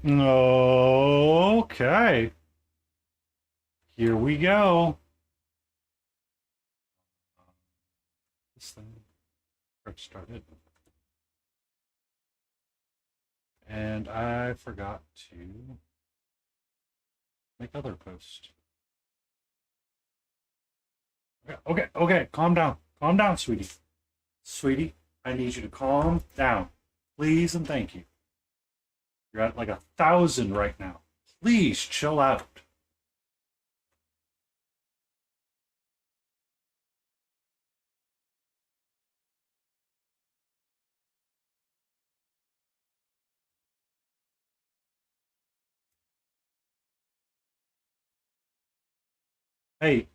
Okay. Here we go. This thing started. And I forgot to make other post. Okay. Calm down. Calm down, sweetie. Sweetie, I need you to calm down. Please and thank you. You're at like 1,000 right now. Please chill out. Hey,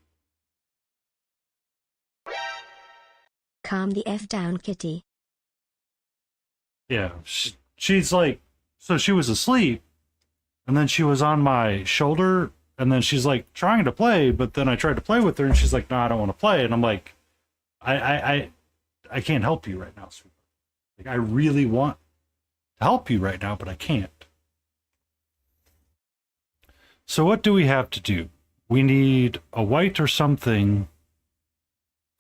Calm the F down, Kitty. yeah, she's like, so she was asleep, and then she was on my shoulder, and then she's like trying to play, but then I tried to play with her, and she's like, no, I don't want to play. And I'm like, I, I, I, I can't help you right now, sweetheart. Like, I really want to help you right now, but I can't. So what do we have to do? We need a white or something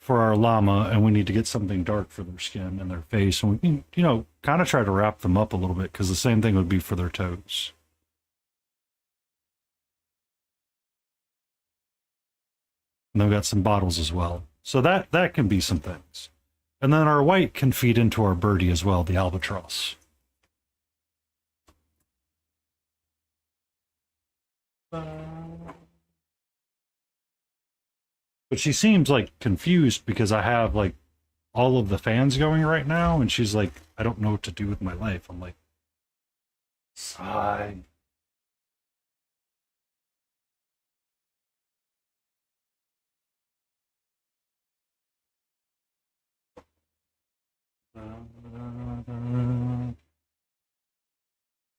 for our llama, and we need to get something dark for their skin and their face, and we can, kind of try to wrap them up a little bit, because the same thing would be for their toes. And then we got some bottles as well. So that can be some things. And then our white can feed into our birdie as well, the albatross. But she seems like confused because I have like all of the fans going right now, and she's like, I don't know what to do with my life. I'm like, sigh.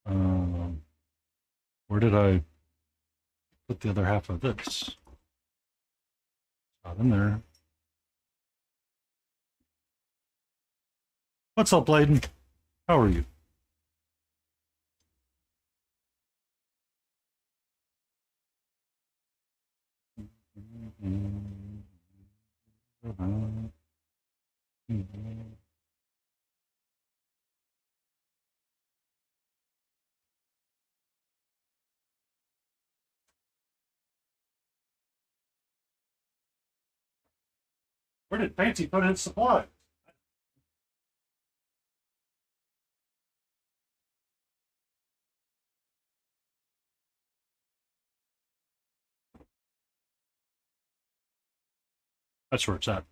Um, where did I put the other half of this? Not in there. What's up, Layden? How are you? Where did Fancy put his supply? That's where it's at.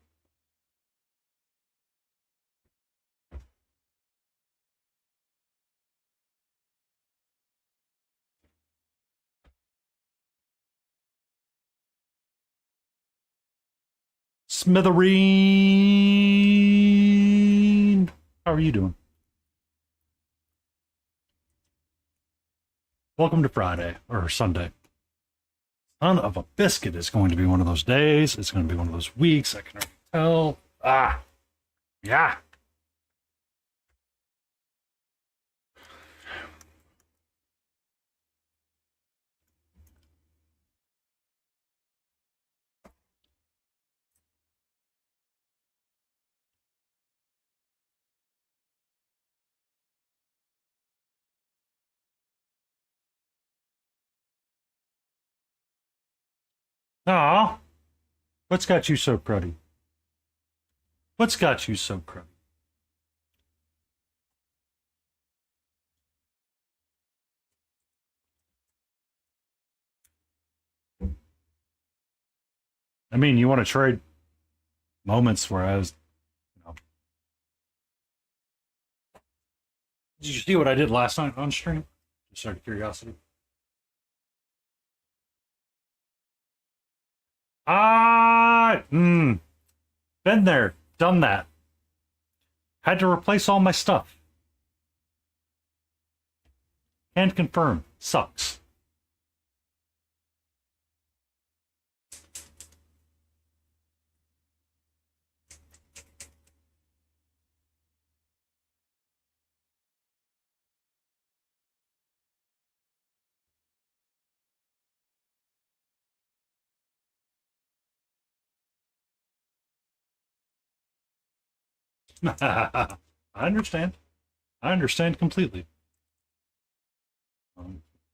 Smithereen! How are you doing? Welcome to Friday, or Sunday. Son of a biscuit is going to be one of those days. It's going to be one of those weeks. I can already tell. Ah, yeah. Aw, what's got you so cruddy? What's got you so cruddy? I mean, you want to trade moments where I was, you know. Did you see what I did last night on stream? Just out of curiosity. Been there, done that. Had to replace all my stuff. Can't confirm. Sucks. I understand. I understand completely.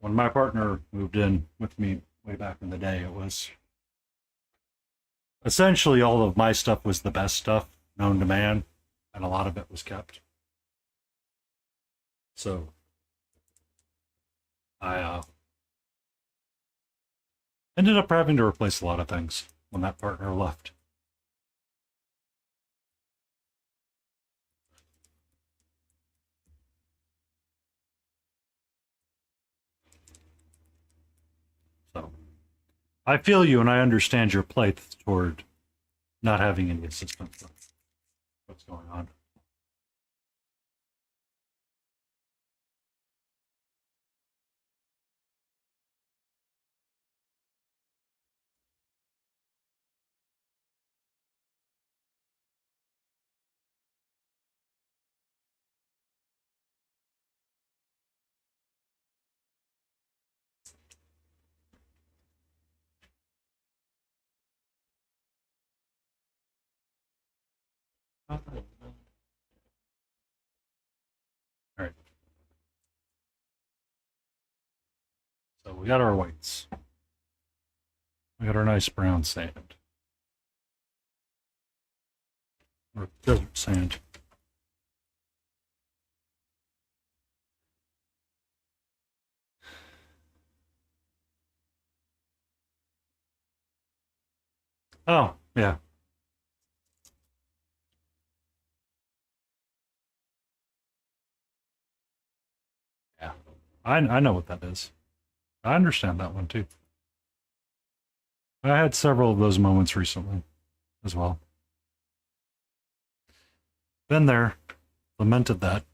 When my partner moved in with me way back in the day, it was essentially all of my stuff was the best stuff known to man, and a lot of it was kept. So I ended up having to replace a lot of things when that partner left. So I feel you and I understand your plight toward not having any assistance with what's going on. All right. So we got our whites. We got our nice brown sand. Or desert sand. Oh, yeah. Yeah. I know what that is. I understand that one too. I had several of those moments recently as well. Been there, lamented that.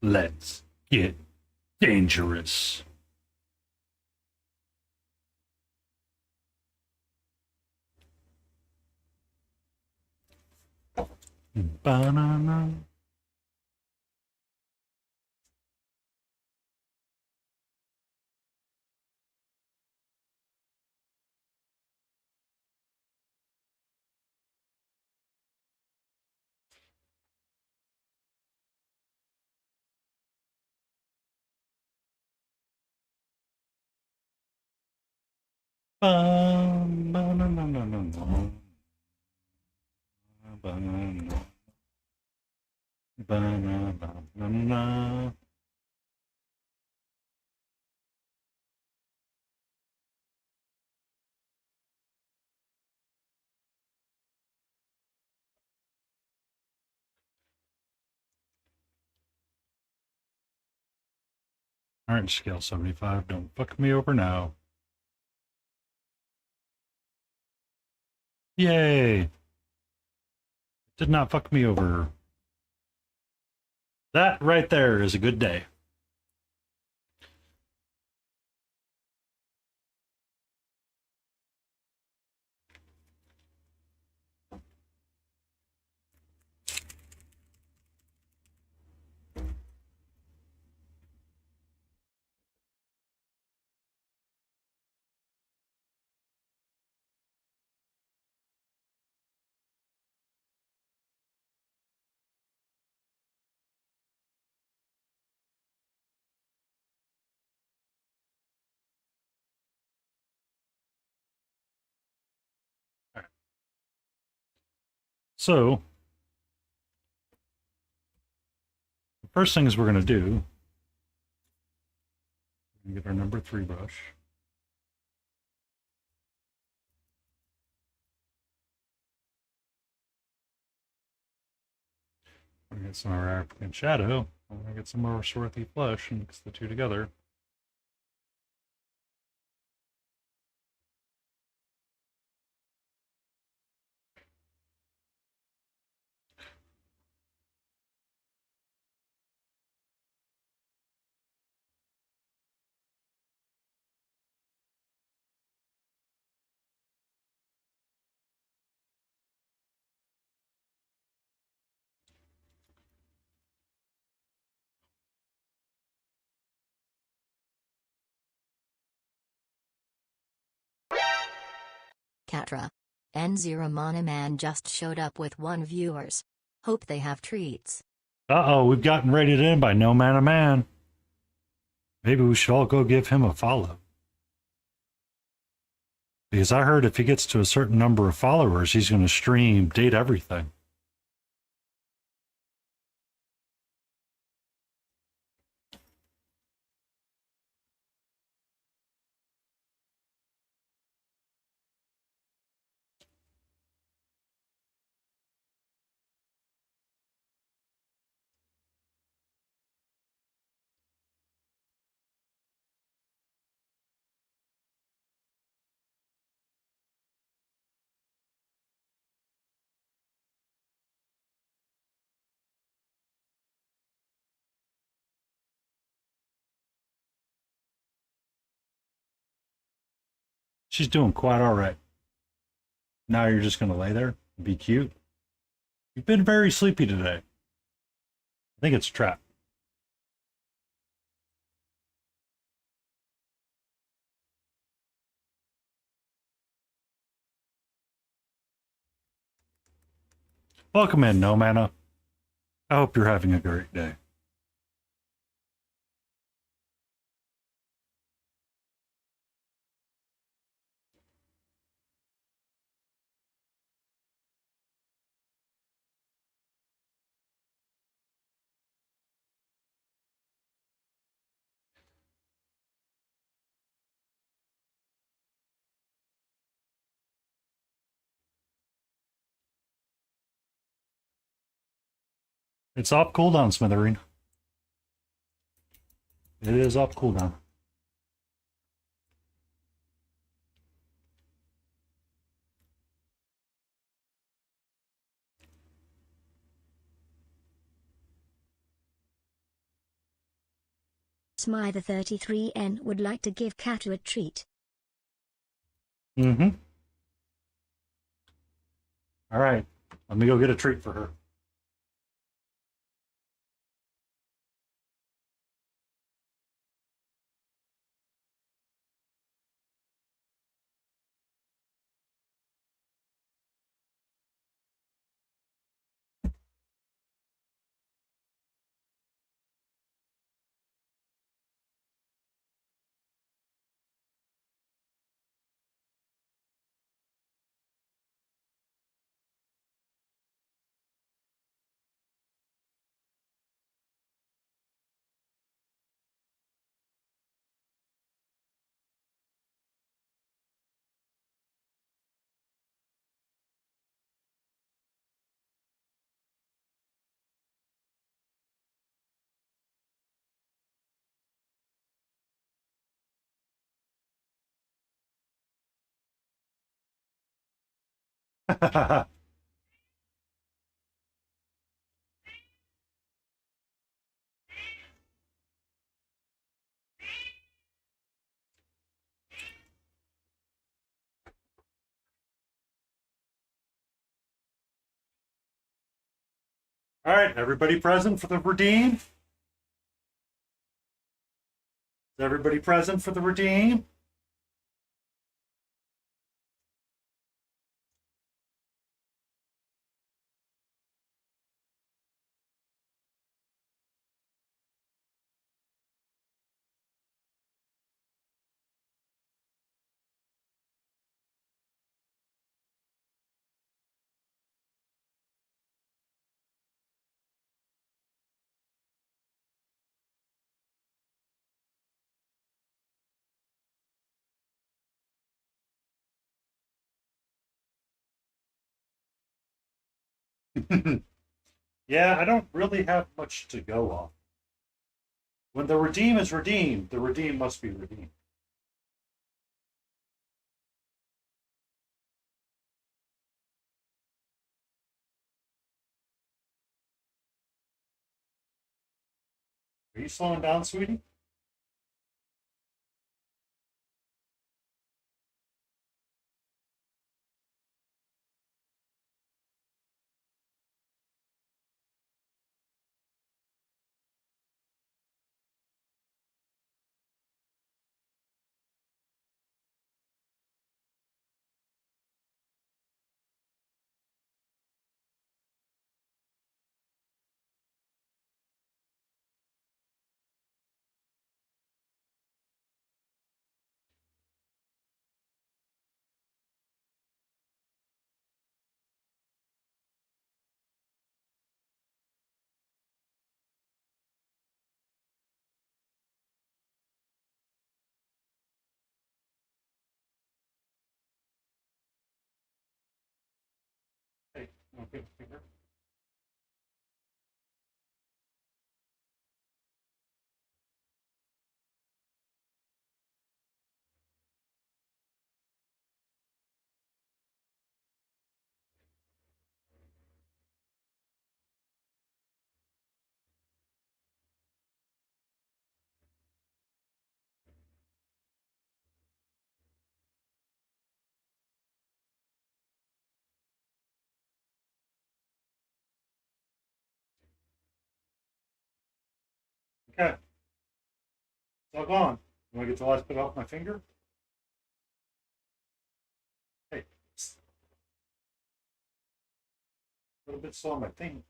Let's get dangerous. Banana. Banana. Banana. Banana. All right, scale 75. Don't fuck me over now. Yay. Did not fuck me over. That right there is a good day. All right. So, the first thing is we're going to do, get our number 3 brush. We're going to get some of our African shadow. We're going to get some more swarthy flesh and mix the two together. Catra. N0 Monoman just showed up with 1 viewers. Hope they have treats. Uh-oh, we've gotten rated in by No Man a Man. Maybe we should all go give him a follow. Because I heard if he gets to a certain number of followers, he's going to stream Date Everything. She's doing quite all right. Now you're just going to lay there and be cute. You've been very sleepy today. I think it's a trap. Welcome in, No Mana. I hope you're having a great day. It's up cooldown, Smithereen. It is up cooldown. Smyther33N would like to give Catra a treat. Mm-hmm. All right. Let me go get a treat for her. All right, everybody present for the redeem? Is everybody present for the redeem? Yeah, I don't really have much to go off. When the redeem is redeemed, the redeem must be redeemed. Are you slowing down, sweetie? Okay. It's all gone. You want to get the last bit off my finger? Hey, a little bit slow on my thing.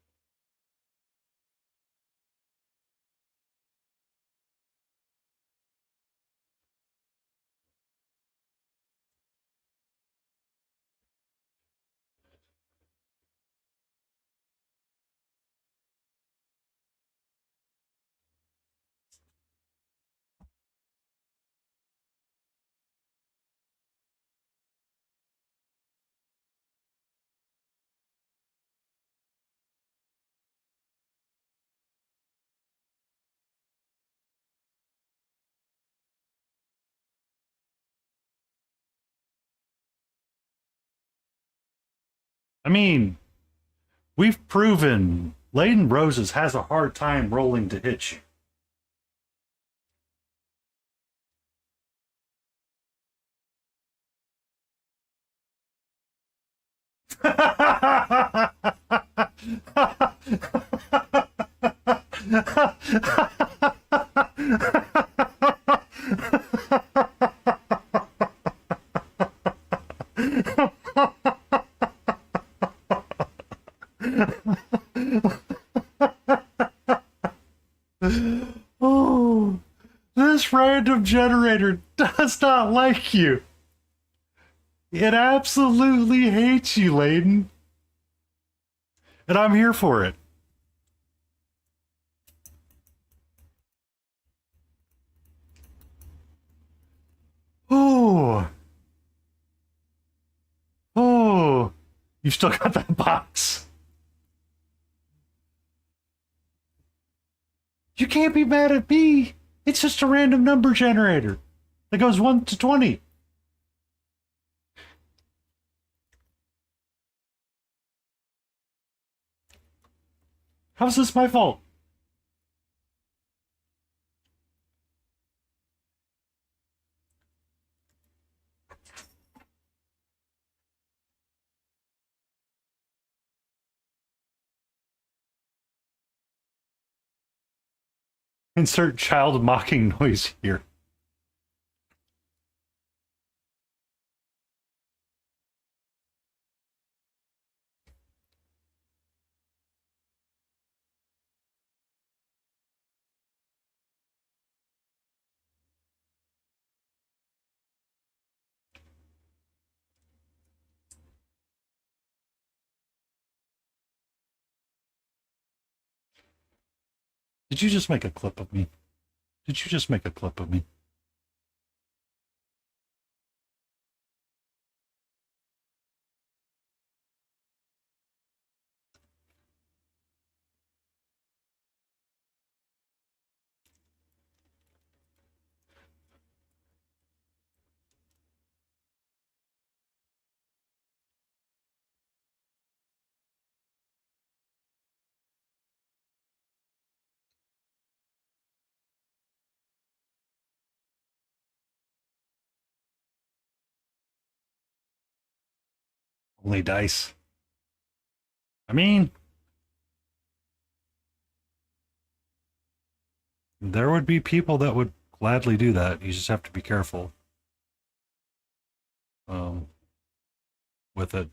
I mean, we've proven Layden Roses has a hard time rolling to hit you. Oh, this random generator does not like you. It absolutely hates you, Layden. And I'm here for it. Oh. Oh. You've still got that box. You can't be mad at me. It's just a random number generator that goes 1 to 20. How's this my fault? Insert child mocking noise here. Did you just make a clip of me? Did you just make a clip of me? Only dice. I mean, there would be people that would gladly do that. You just have to be careful um, with it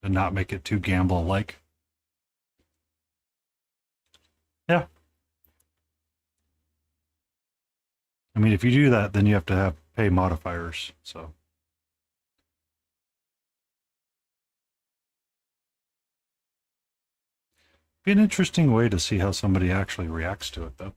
and not make it too gamble-like. Yeah. I mean, if you do that, then you have to have pay modifiers. So. Be an interesting way to see how somebody actually reacts to it, though.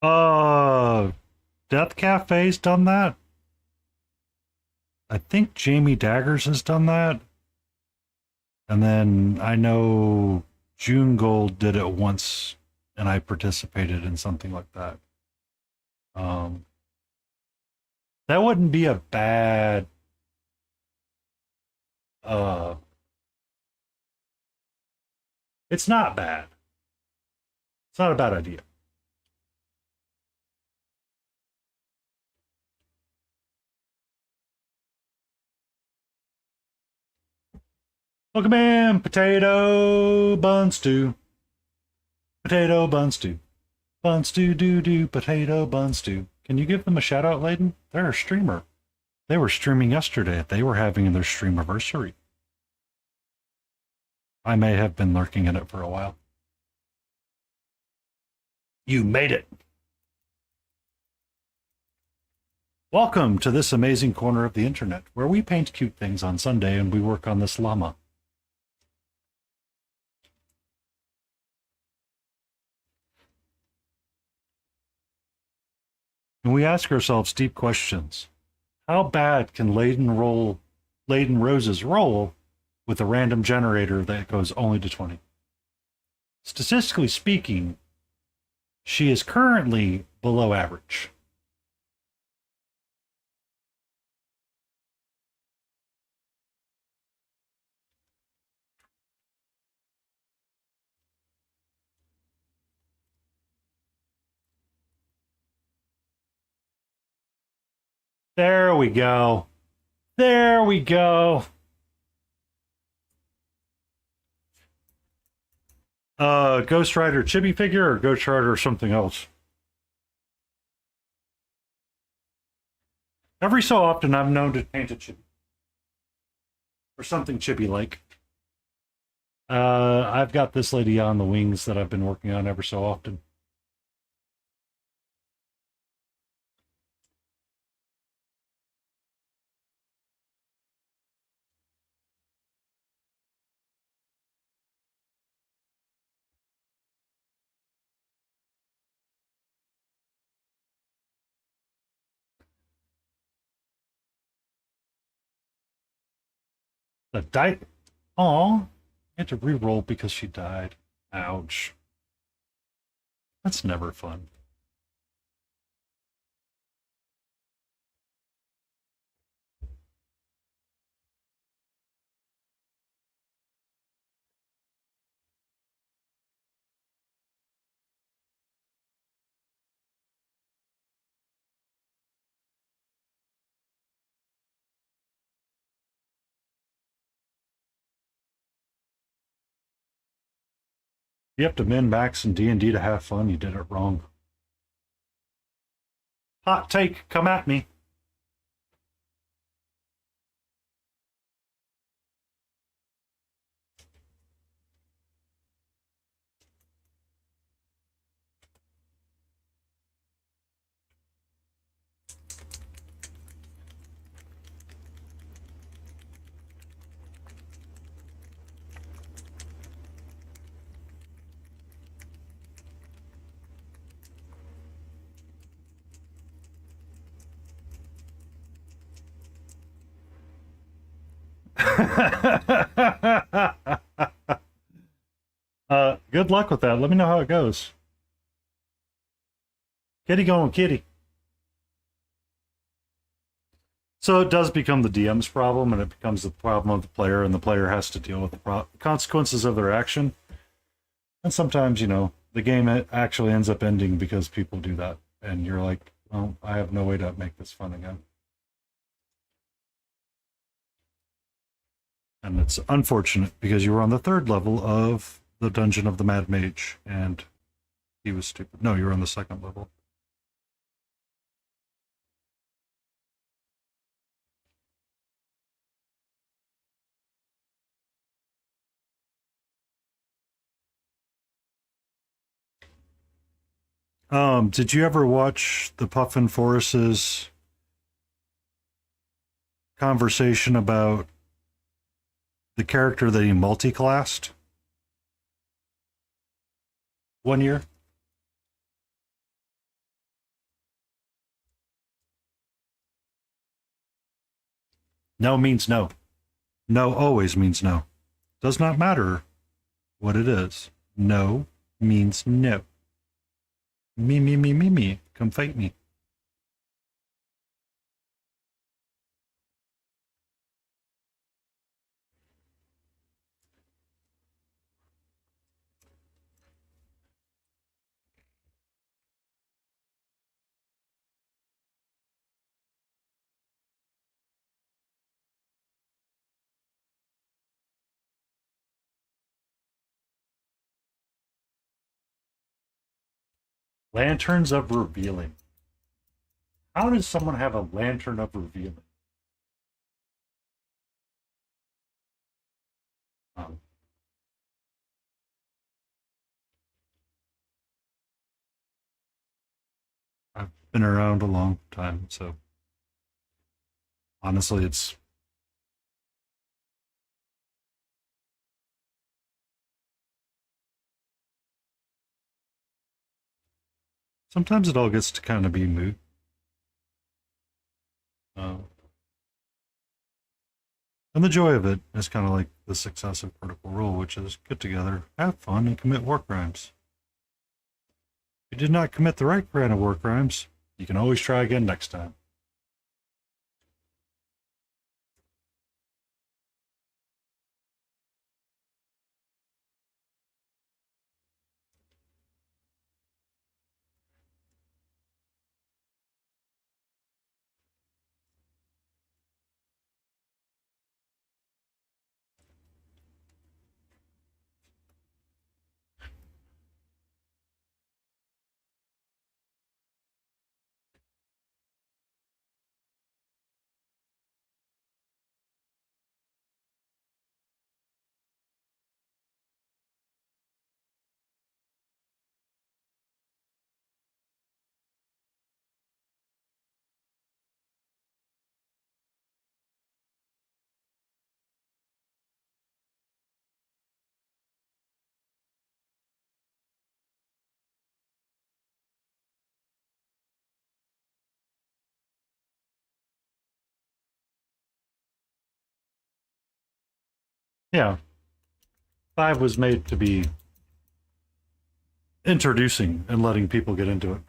Uh, Death Cafe's done that? I think Jamie Daggers has done that. And then I know June Gold did it once, and I participated in something like that. Um, that wouldn't be a bad. Uh, it's not bad. It's not a bad idea. Welcome in, potato bun stew. Potato bun stew. Bun stew, doo doo, potato bun stew. Can you give them a shout out, Layden? They're a streamer. They were streaming yesterday. They were having their stream anniversary. I may have been lurking in it for a while. You made it. Welcome to this amazing corner of the internet, where we paint cute things on Sunday and we work on this llama. And we ask ourselves deep questions. How bad can Layden Rose's roll with a random generator that goes only to 20? Statistically speaking, she is currently below average. There we go. There we go. Ghost Rider chibi figure or Ghost Rider or something else? Every so often I'm known to paint a chibi. Or something chibi-like. I've got this lady on the wings that I've been working on ever so often. The die. Aw, you had to re-roll because she died. Ouch. That's never fun. You have to min max in D&D to have fun. You did it wrong. Hot take, come at me. Good luck with that. Let me know how it goes. Kitty going, kitty. So it does become the DM's problem, and it becomes the problem of the player, and the player has to deal with the consequences of their action. And sometimes, the game actually ends up ending because people do that, and you're like, well, I have no way to make this fun again. And it's unfortunate because you were on the 3rd level of the Dungeon of the Mad Mage, and he was stupid. No, you were on the 2nd level. Did you ever watch the Puffin Forest's conversation about the character that he multi-classed? One year? No means no. No always means no. Does not matter what it is. No means no. Me, me, me, me, me. Come fight me. Lanterns of revealing. How does someone have a lantern of revealing? Um, I've been around a long time, so honestly, it's sometimes it all gets to kind of be moot. Uh, and the joy of it is kind of like the success of Critical Role, which is get together, have fun, and commit war crimes. If you did not commit the right kind of war crimes, you can always try again next time. Yeah, 5 was made to be introducing and letting people get into it.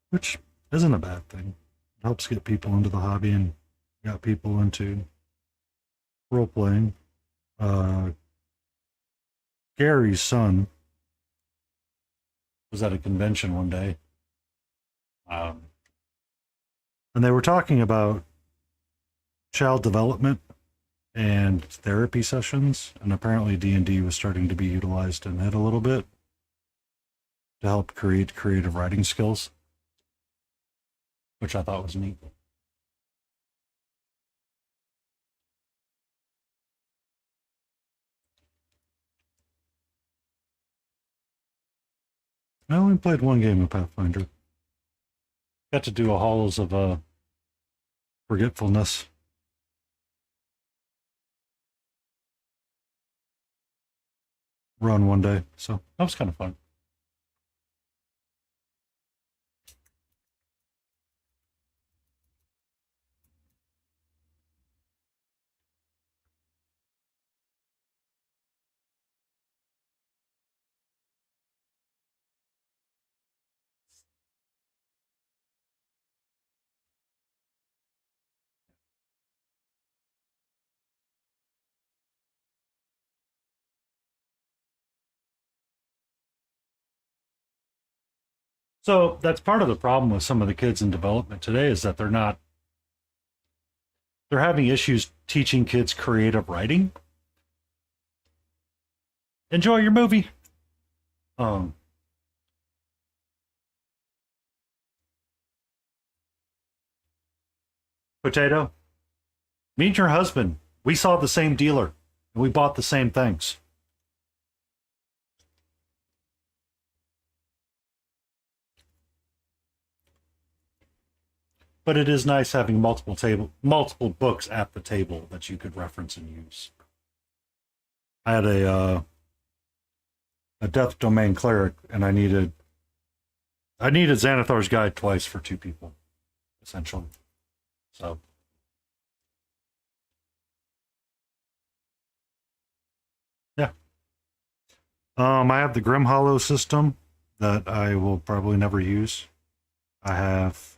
Which isn't a bad thing. It helps get people into the hobby and got people into role playing. Uh, Gary's son was at a convention one day, um, and they were talking about child development and therapy sessions, and apparently D&D was starting to be utilized in it a little bit to help create creative writing skills, which I thought was neat. I only played one game of Pathfinder. Got to do a Halls of Forgetfulness. Run one day, so that was kind of fun. So that's part of the problem with some of the kids in development today is that they're having issues teaching kids creative writing. Enjoy your movie. Um, Potato, me and your husband, we saw the same dealer and we bought the same things. but it is nice having multiple books at the table that you could reference and use. I had a Death Domain cleric, and I needed Xanathar's Guide twice for two people, essentially. So yeah. I have the Grim Hollow system that I will probably never use. I have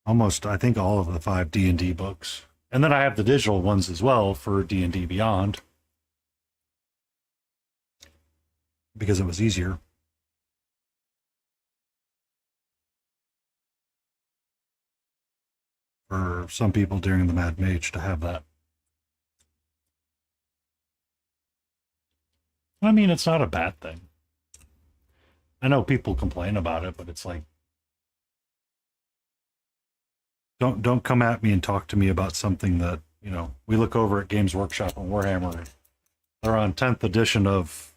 almost, I think, all of the 5 D&D books. And then I have the digital ones as well for D&D Beyond. Because it was easier. For some people during the Mad Mage to have that. I mean, it's not a bad thing. I know people complain about it, but it's like, don't come at me and talk to me about something that, you know, we look over at Games Workshop and Warhammer. They're on 10th edition of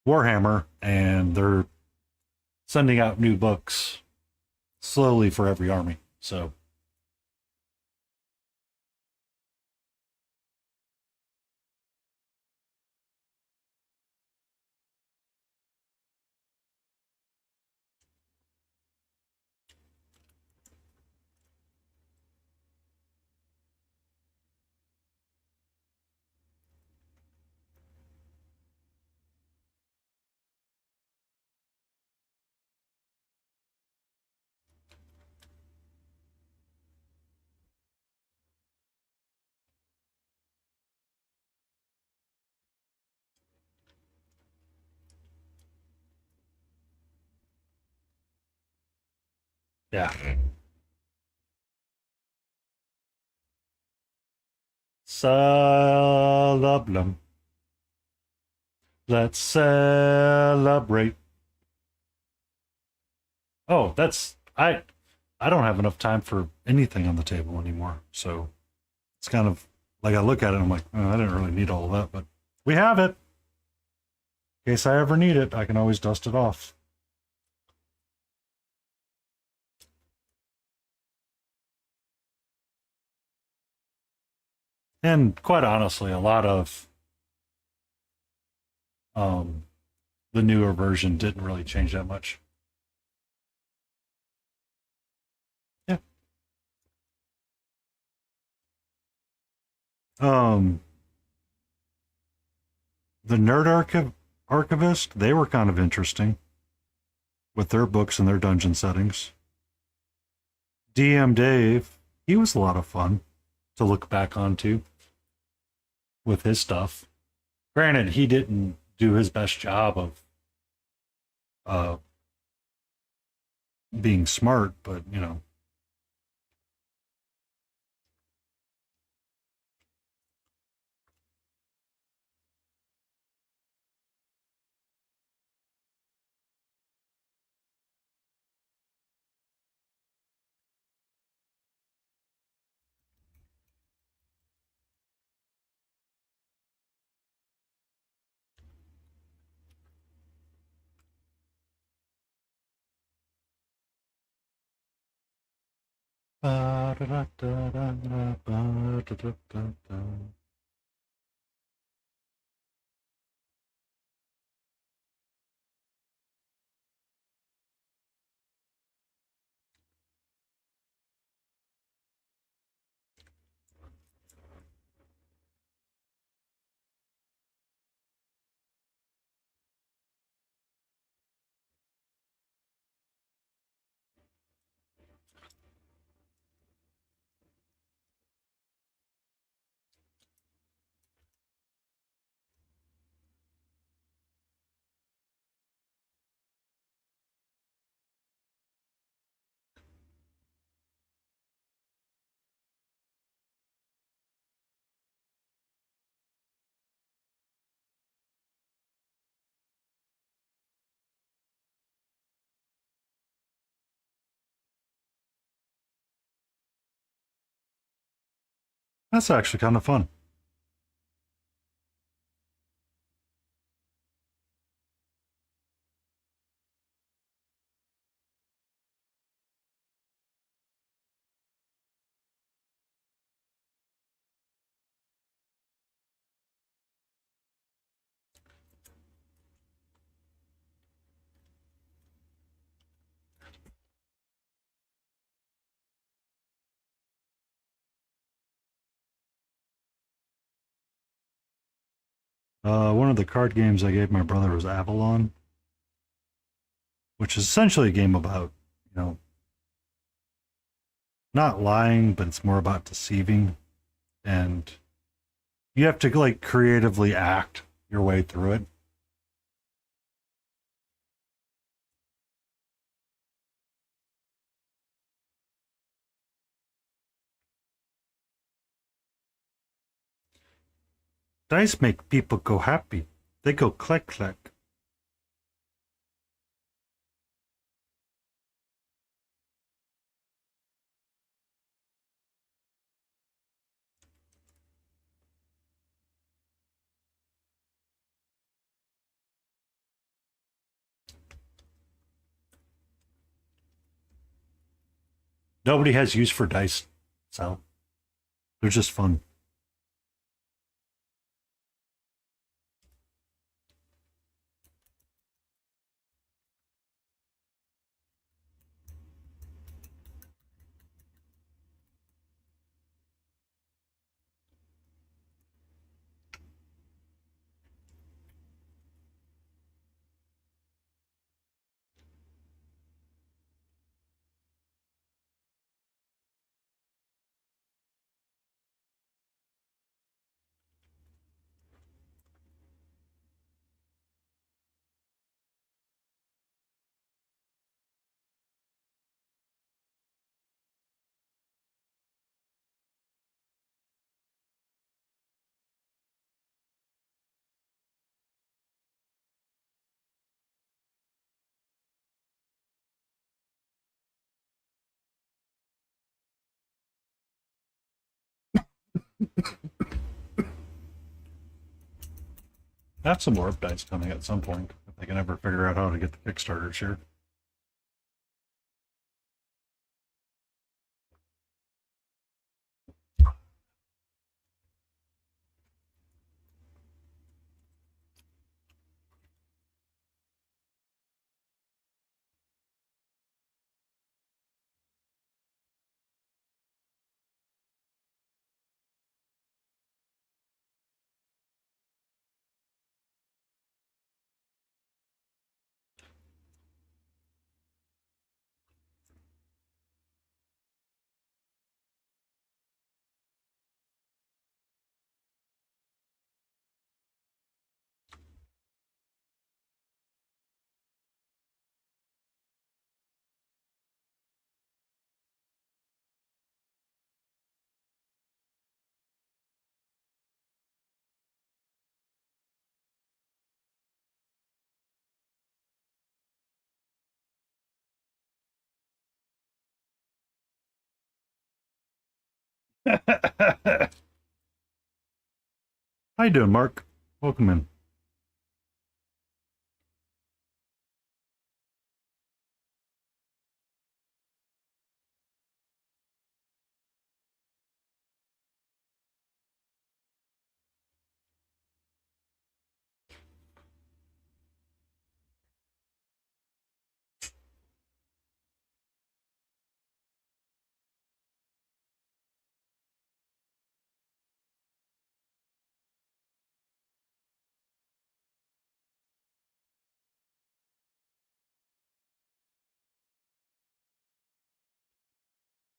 Warhammer, and they're sending out new books slowly for every army. So yeah. Celeblum. Let's celebrate. Oh, I don't have enough time for anything on the table anymore. So it's kind of like I look at it and I'm like, oh, I didn't really need all of that, but we have it. In case I ever need it, I can always dust it off. And quite honestly, a lot of um, the newer version didn't really change that much. Yeah. Um, the Archivist, they were kind of interesting with their books and their dungeon settings. DM Dave, he was a lot of fun to look back onto with his stuff. Granted, he didn't do his best job of uh, being smart, but you know. That's actually kind of fun. One of the card games I gave my brother was Avalon, which is essentially a game about, you know, not lying, but it's more about deceiving. And you have to like creatively act your way through it. Dice make people go happy. They go click click. Nobody has use for dice, so they're just fun. I have some warp dice coming at some point if they can ever figure out how to get the Kickstarters here. How you doing, Mark? Welcome in.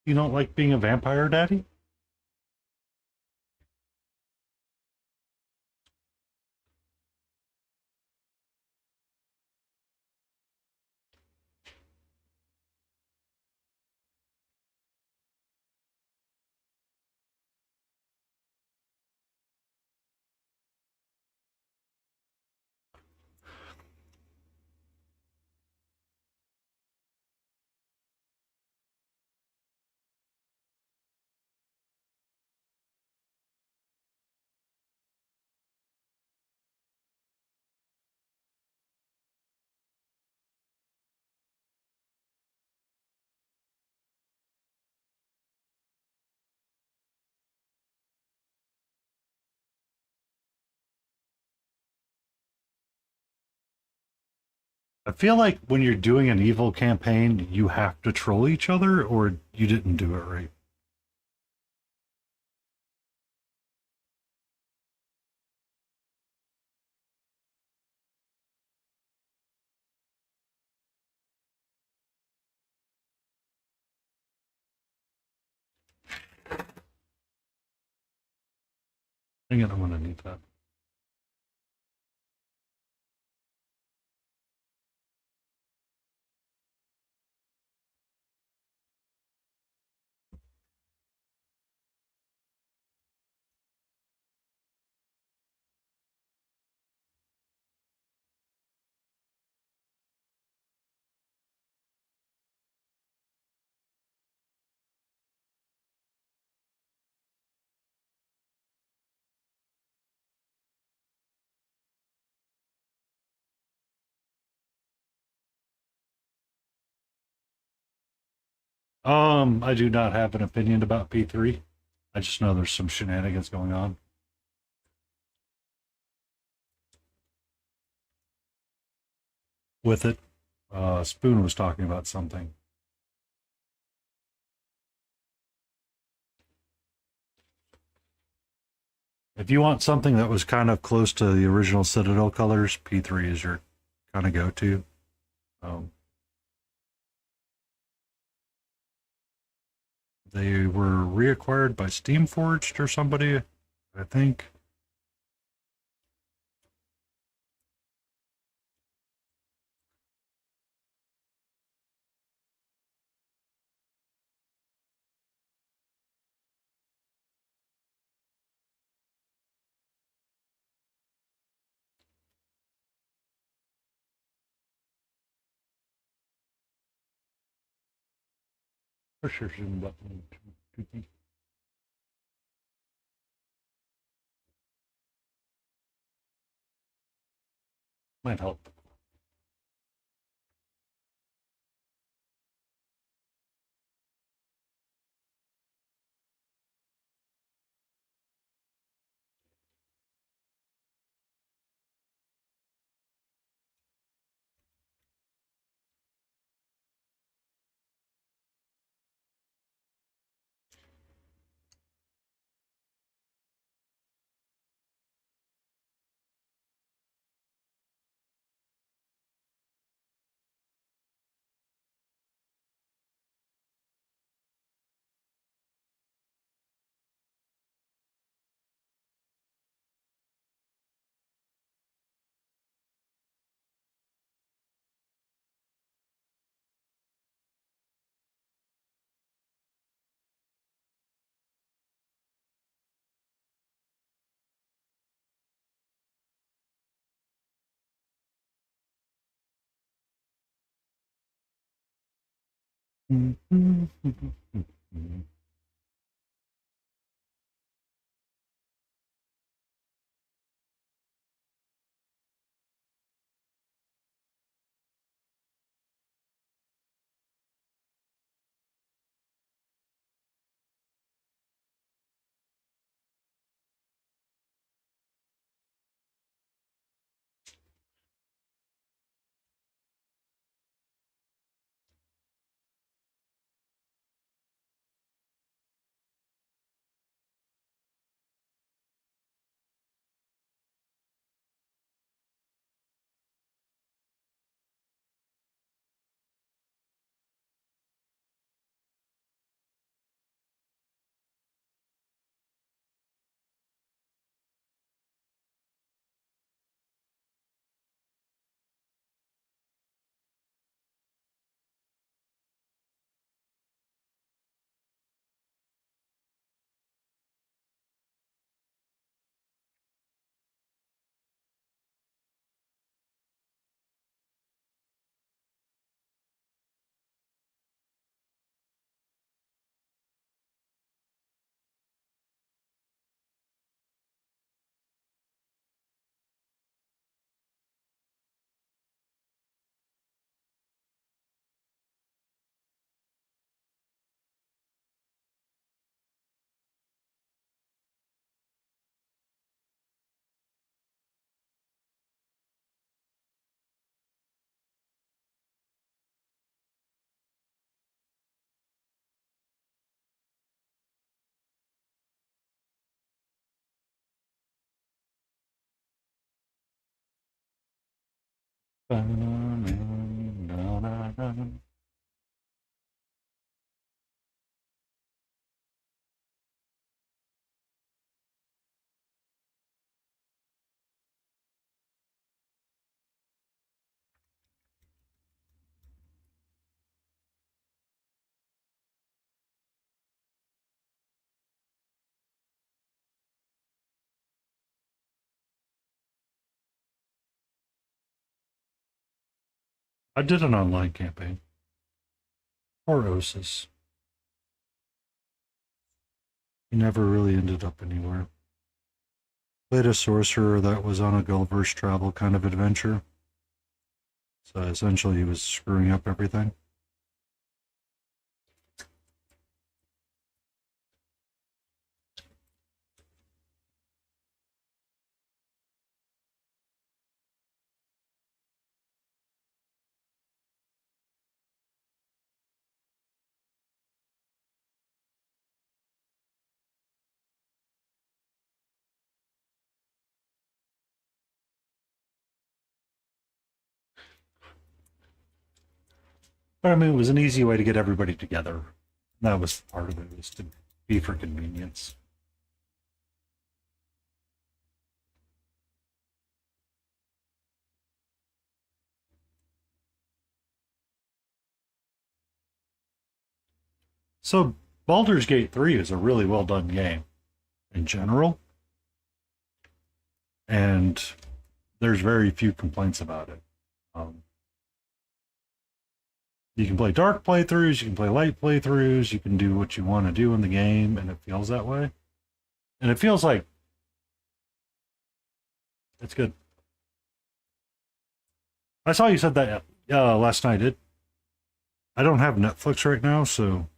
You don't like being a vampire, Daddy? I feel like when you're doing an evil campaign, you have to troll each other, or you didn't do it right. Dang it, I'm gonna need that. I do not have an opinion about P3. I just know there's some shenanigans going on with it. Spoon was talking about something. If you want something that was kind of close to the original Citadel colors, P3 is your kind of go-to. Um, they were reacquired by Steamforged or somebody, I think. Push your zoom button. Might help. I did an online campaign. Or Osis. He never really ended up anywhere. Played a sorcerer that was on a Gulliver's Travel kind of adventure. So essentially he was screwing up everything. But I mean, it was an easy way to get everybody together. That was part of it, was to be for convenience. So Baldur's Gate 3 is a really well done game in general. And there's very few complaints about it. You can play dark playthroughs, you can play light playthroughs, you can do what you want to do in the game, and it feels that way. And it feels like it's good. I saw you said that last night. I don't have Netflix right now, so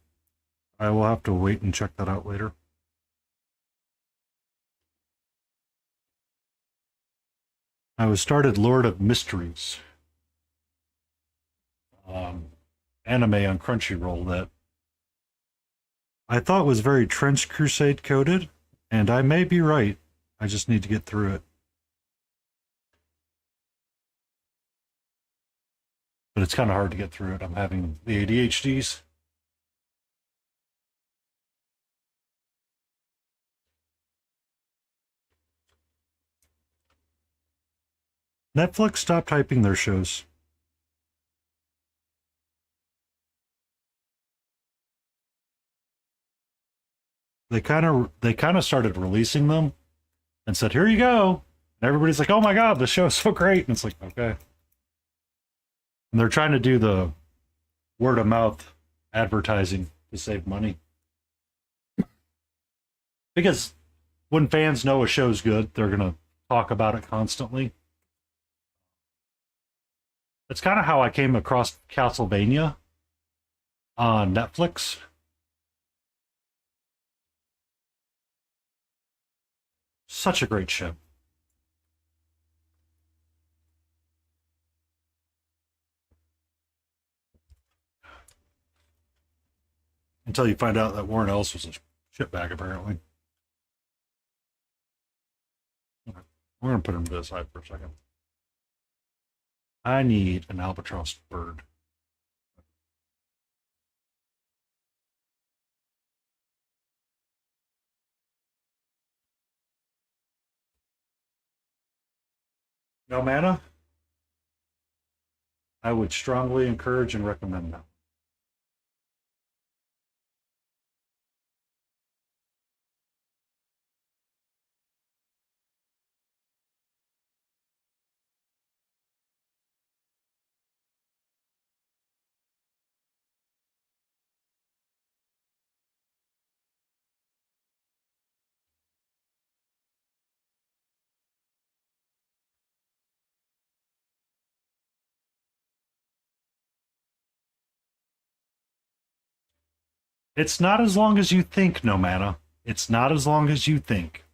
I will have to wait and check that out later. I was started Lord of Mysteries, anime on Crunchyroll that I thought was very Trench Crusade coded, and I may be right. I just need to get through it. But it's kind of hard to get through it. I'm having the ADHDs. Netflix stopped hyping their shows. They kind of started releasing them and said, "Here you go." And everybody's like, "Oh my god, the show's so great." And it's like, "Okay." And they're trying to do the word of mouth advertising to save money. Because when fans know a show's good, they're going to talk about it constantly. That's kind of how I came across Castlevania on Netflix. Such a great show. Until you find out that Warren Ellis was a shitbag, apparently. We're going to put him to the side for a second. I need an albatross bird. No mana? I would strongly encourage and recommend that. It's not as long as you think, no mana. It's not as long as you think.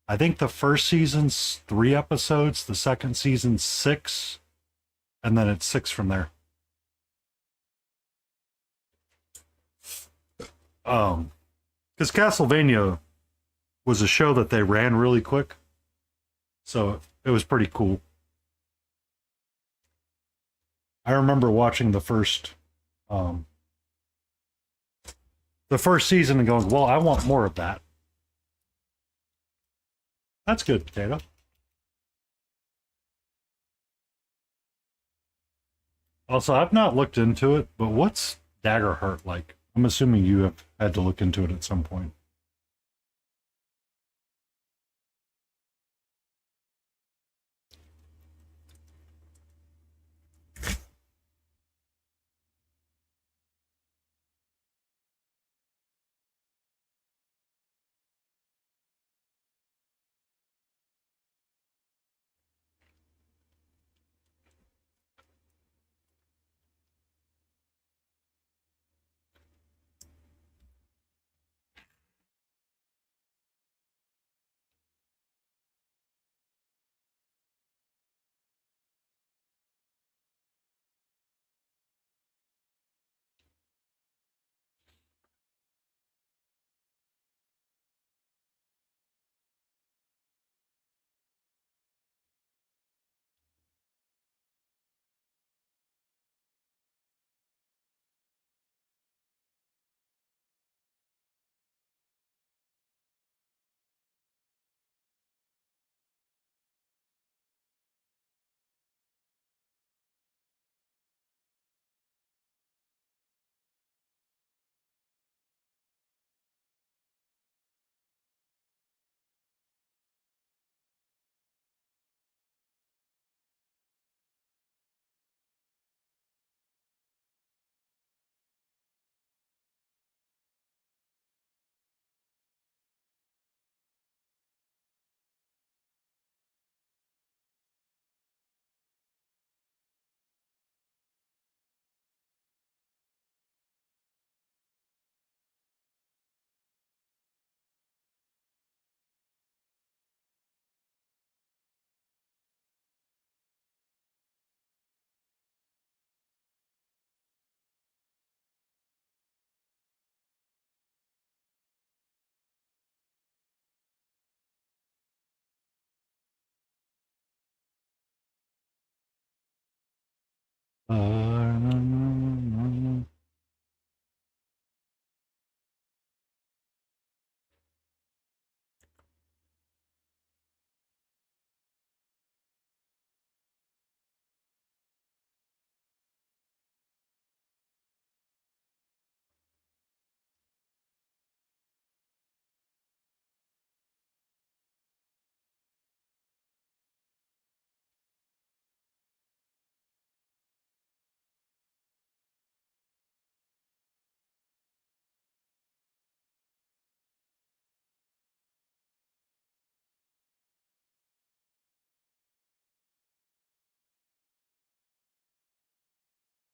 I think the first season's 3 episodes, the second season's 6, and then it's 6 from there. Because Castlevania was a show that they ran really quick, so it was pretty cool. I remember watching the first season and going, "Well, I want more of that." That's good, Potato. Also, I've not looked into it, but what's Daggerheart like? I'm assuming you have had to look into it at some point.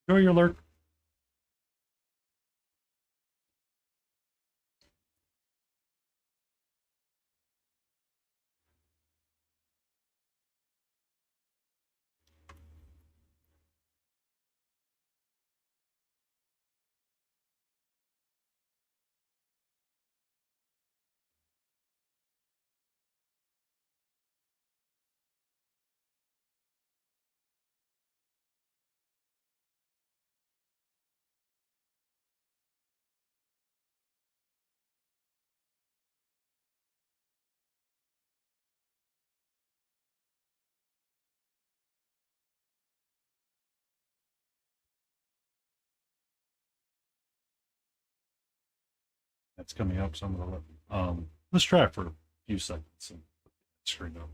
Enjoy your lurk. That's coming up, so I'm gonna let let's try it for a few seconds and put the screen up.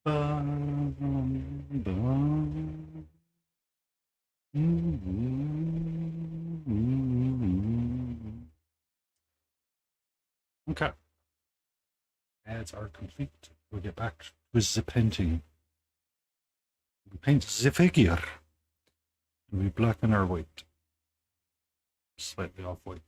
Bum, bum. Okay. Ads are complete. We'll get back with the painting. We paint the figure. We blacken our white. Slightly off white.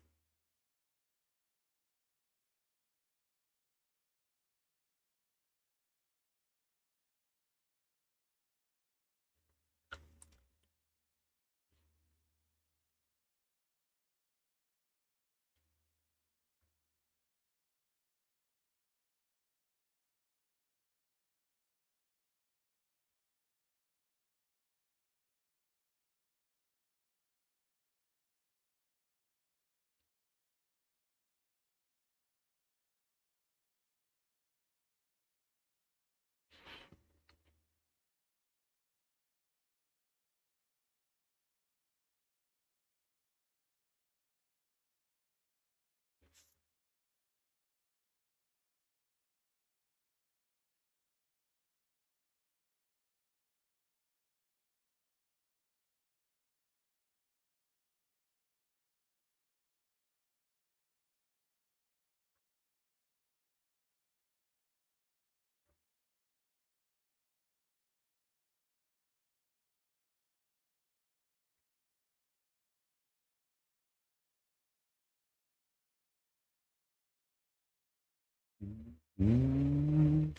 Mm.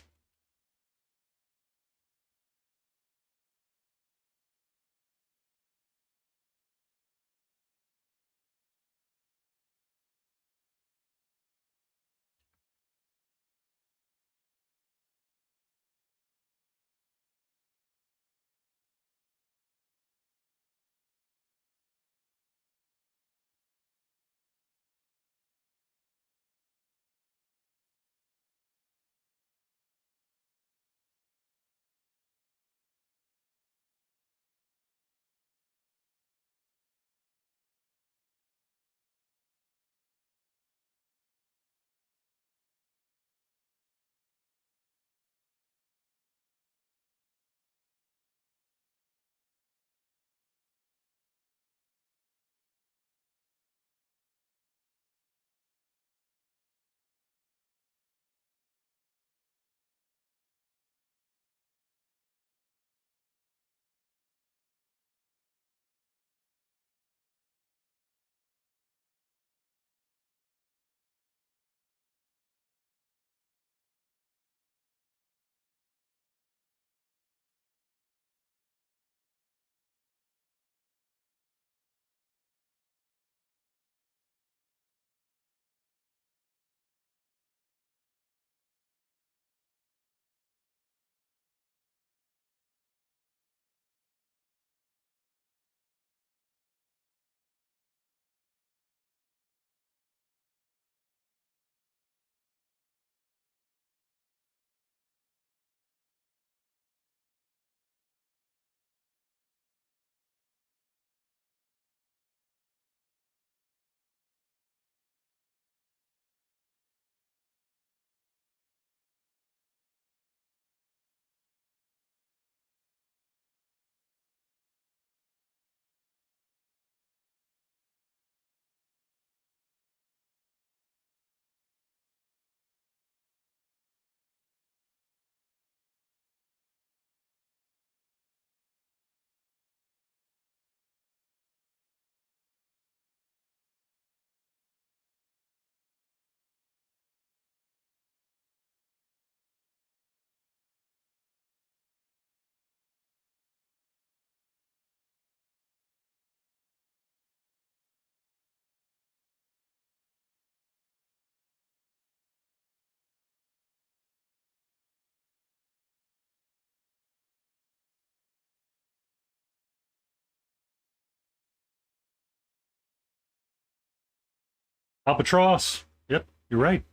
Albatross. Yep, you're right.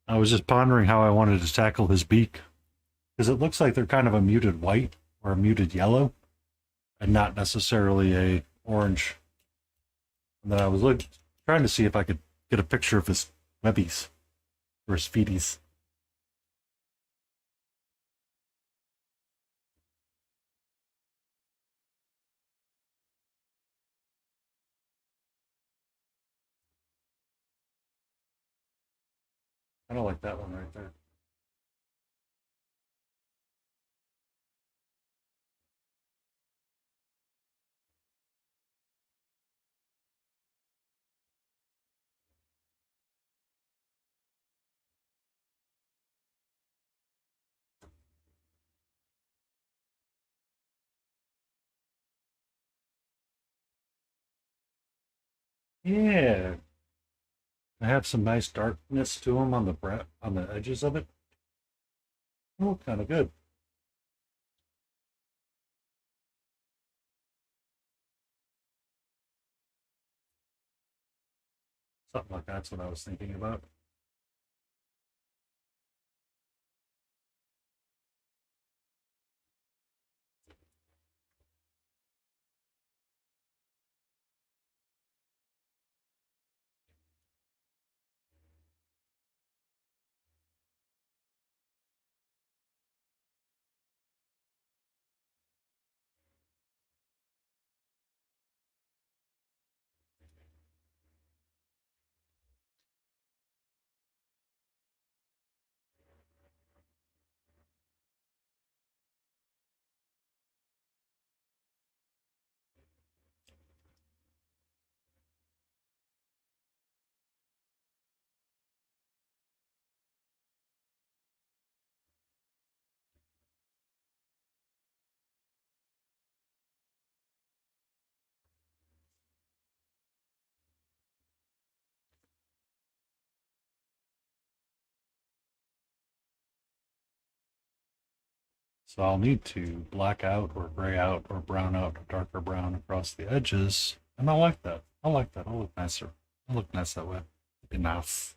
I was just pondering how I wanted to tackle his beak because it looks like they're kind of a muted white or a muted yellow and not necessarily a orange. And then I was trying to see if I could get a picture of his webbies or his feeties. Kind of like that one right there. Yeah, I have some nice darkness to them on on the edges of it. Oh, kind of good. Something like that's what I was thinking about. So I'll need to black out or gray out or brown out a darker brown across the edges. And I like that. I like that. I'll look nicer. I'll look nice that way. Be nice.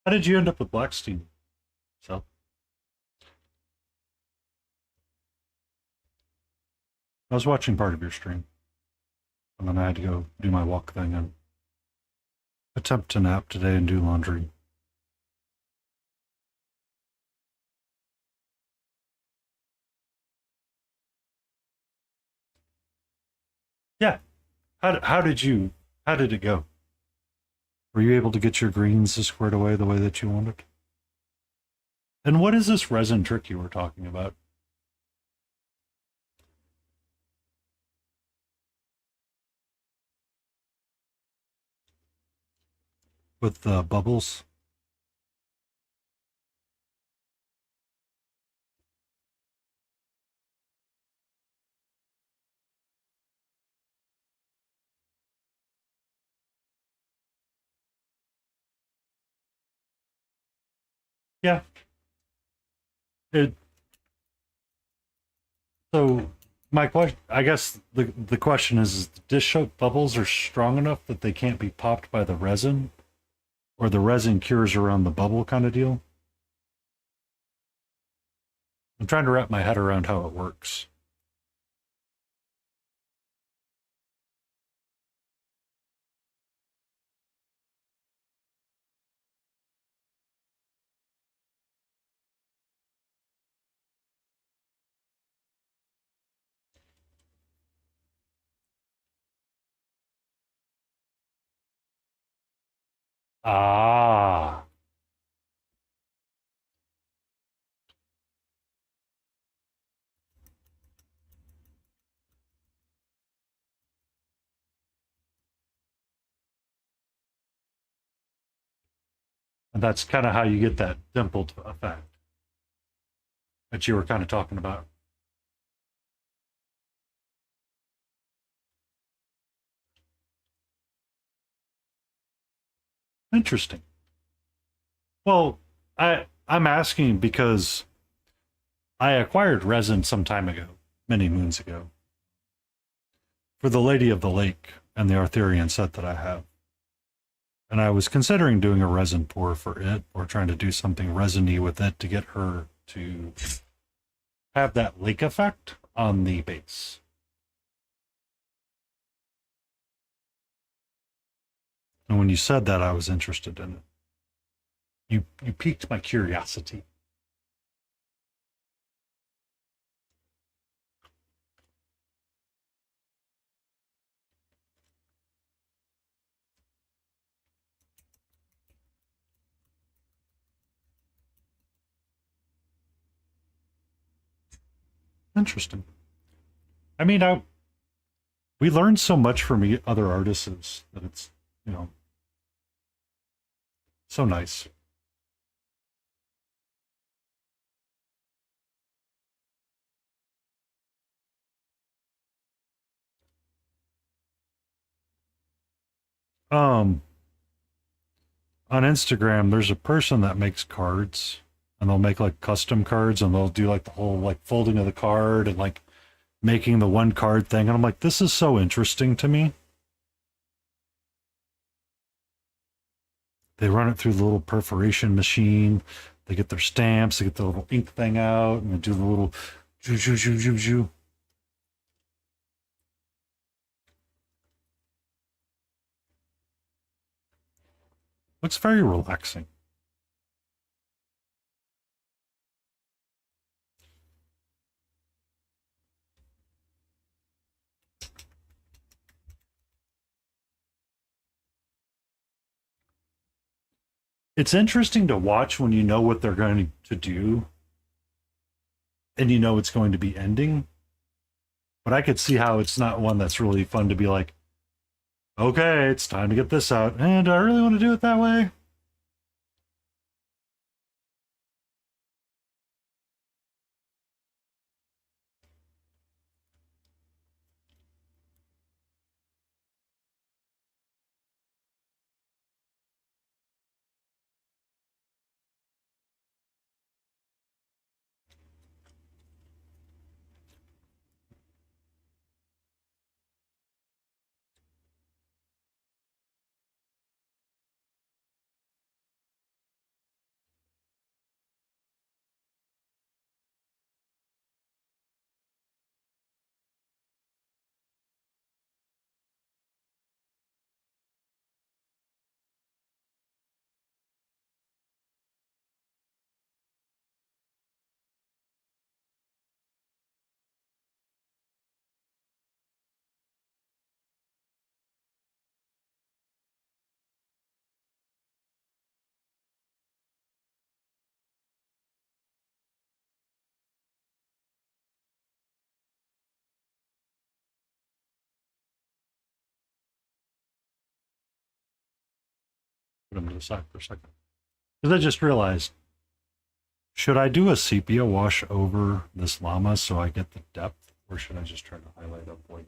How did you end up with Blackstein? So I was watching part of your stream, and then I had to go do my walk thing and attempt to nap today and do laundry. Yeah. How did it go? Were you able to get your greens squared away the way that you wanted? And what is this resin trick you were talking about? With the bubbles? Yeah. It so my question, I guess the question is the dish soap bubbles are strong enough that they can't be popped by the resin, or the resin cures around the bubble kind of deal? I'm trying to wrap my head around how it works. Ah, and that's kind of how you get that dimpled effect that you were kind of talking about. Interesting. Well, I'm asking because I acquired resin some time ago, many moons ago, for the Lady of the Lake and the Arthurian set that I have. And I was considering doing a resin pour for it or trying to do something resiny with it to get her to have that lake effect on the base. And when you said that, I was interested in it. You piqued my curiosity. Interesting. I mean, we learned so much from other artists that it's, you know, so nice. Um, on Instagram, there's a person that makes cards, and they'll make like custom cards, and they'll do like the whole like folding of the card and like making the one card thing. And I'm like, this is so interesting to me. They run it through the little perforation machine. They get their stamps. They get the little ink thing out, and they do the little zoo zoo zoo zoo zoo. Looks very relaxing. It's interesting to watch when you know what they're going to do and you know it's going to be ending. But I could see how it's not one that's really fun to be like, okay, it's time to get this out. And do I really want to do it that way? Put them to the side for a second. Because I just realized, should I do a sepia wash over this llama so I get the depth, or should I just try to highlight up white?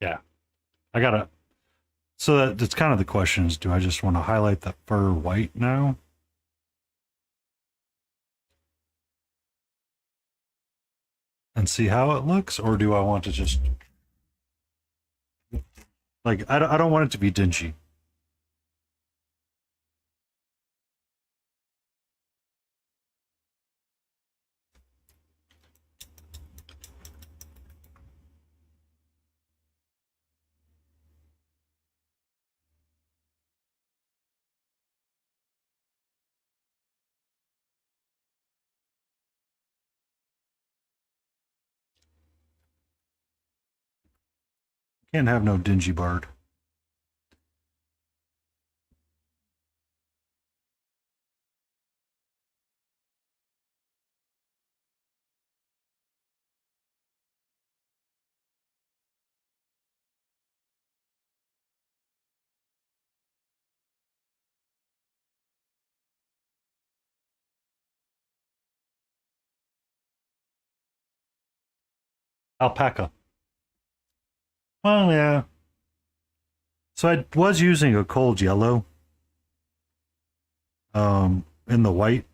Yeah, I gotta. So that's kind of the question is, do I just want to highlight the fur white now? And see how it looks, or do I want to just like I don't want it to be dingy. Can't have no dingy bird. Alpaca. Well, yeah. So I was using a cold yellow in the white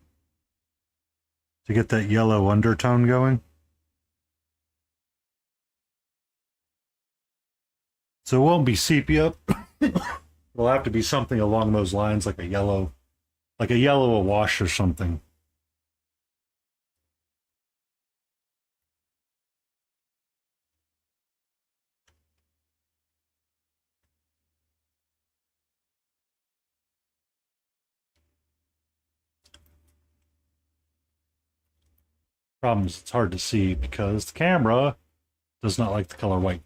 to get that yellow undertone going. So it won't be sepia. It'll have to be something along those lines, like a yellow wash or something. Problem is, it's hard to see because the camera does not like the color white.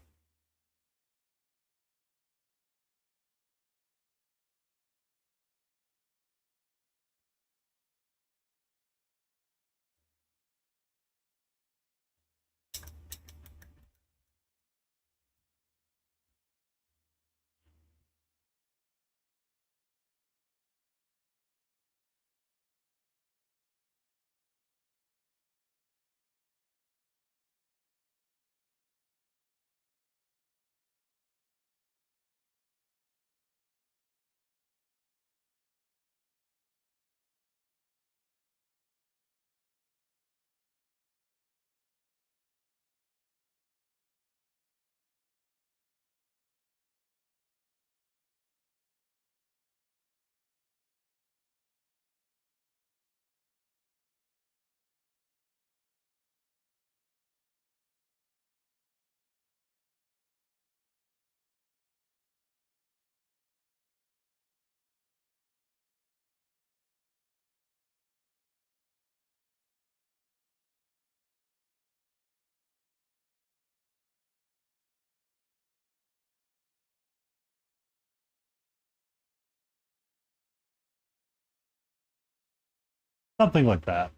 Something like that.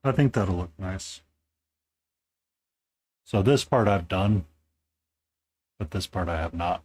I think that'll look nice. So this part I've done, but this part I have not.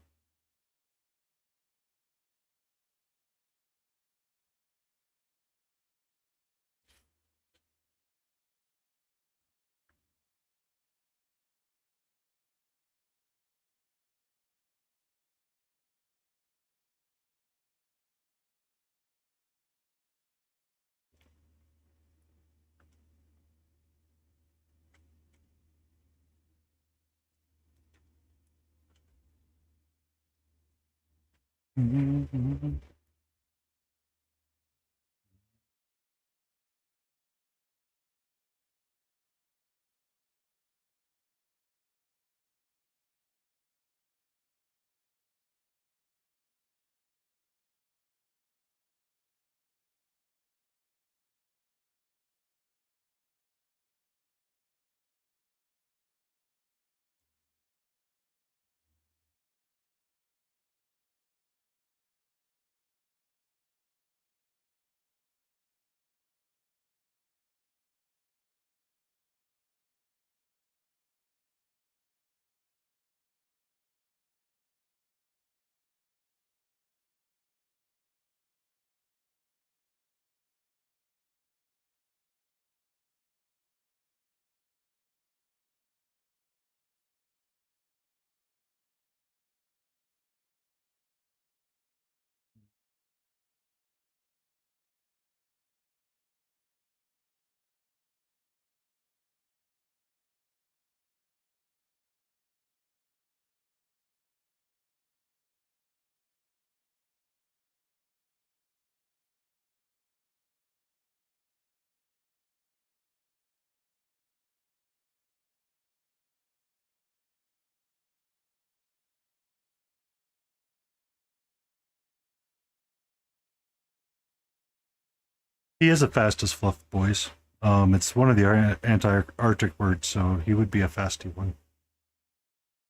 He is a fast as fluff, boys. It's one of the anti-Arctic words, so he would be a fasty one.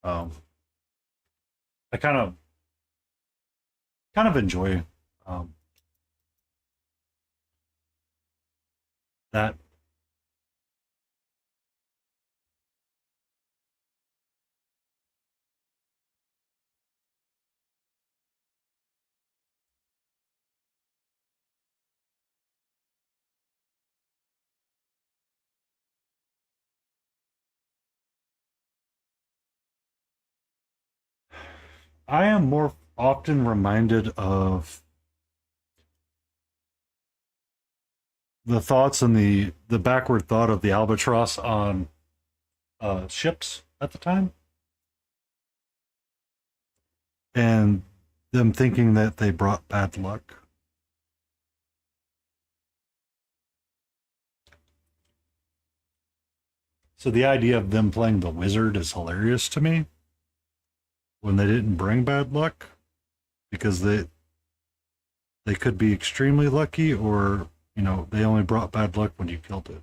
Um, I kind of enjoy um, that. I am more often reminded of the thoughts and the backward thought of the albatross on ships at the time, and them thinking that they brought bad luck. So the idea of them playing the wizard is hilarious to me when they didn't bring bad luck, because they could be extremely lucky, or they only brought bad luck when you killed it.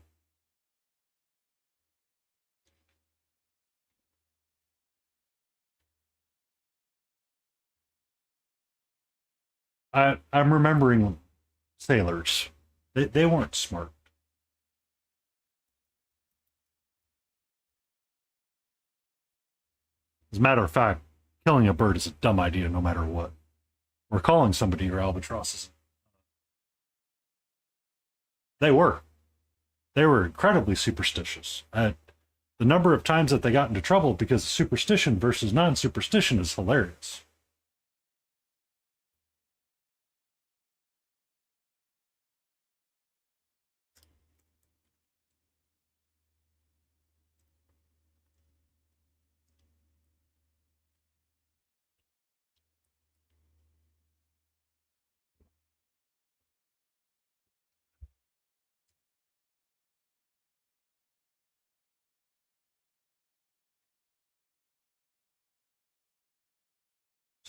I'm remembering sailors. They weren't smart. As a matter of fact, killing a bird is a dumb idea no matter what. Or calling somebody your albatrosses. They were. They were incredibly superstitious. The number of times that they got into trouble because of superstition versus non superstition is hilarious.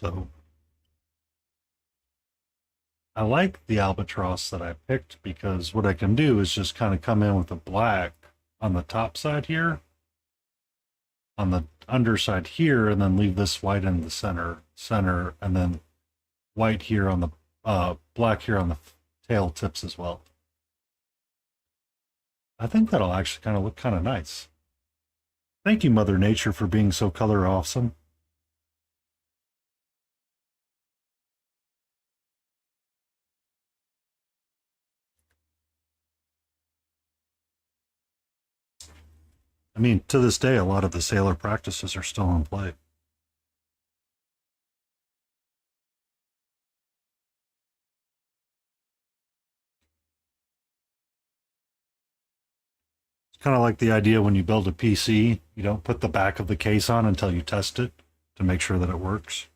So I like the albatross that I picked because what I can do is just kind of come in with a black on the top side here, on the underside here, and then leave this white in the center, and then white here on the black here on the tail tips as well. I think that'll actually kind of look kind of nice. Thank you, Mother Nature, for being so color awesome. I mean, to this day, a lot of the sailor practices are still in play. It's kind of like the idea when you build a PC, you don't put the back of the case on until you test it to make sure that it works.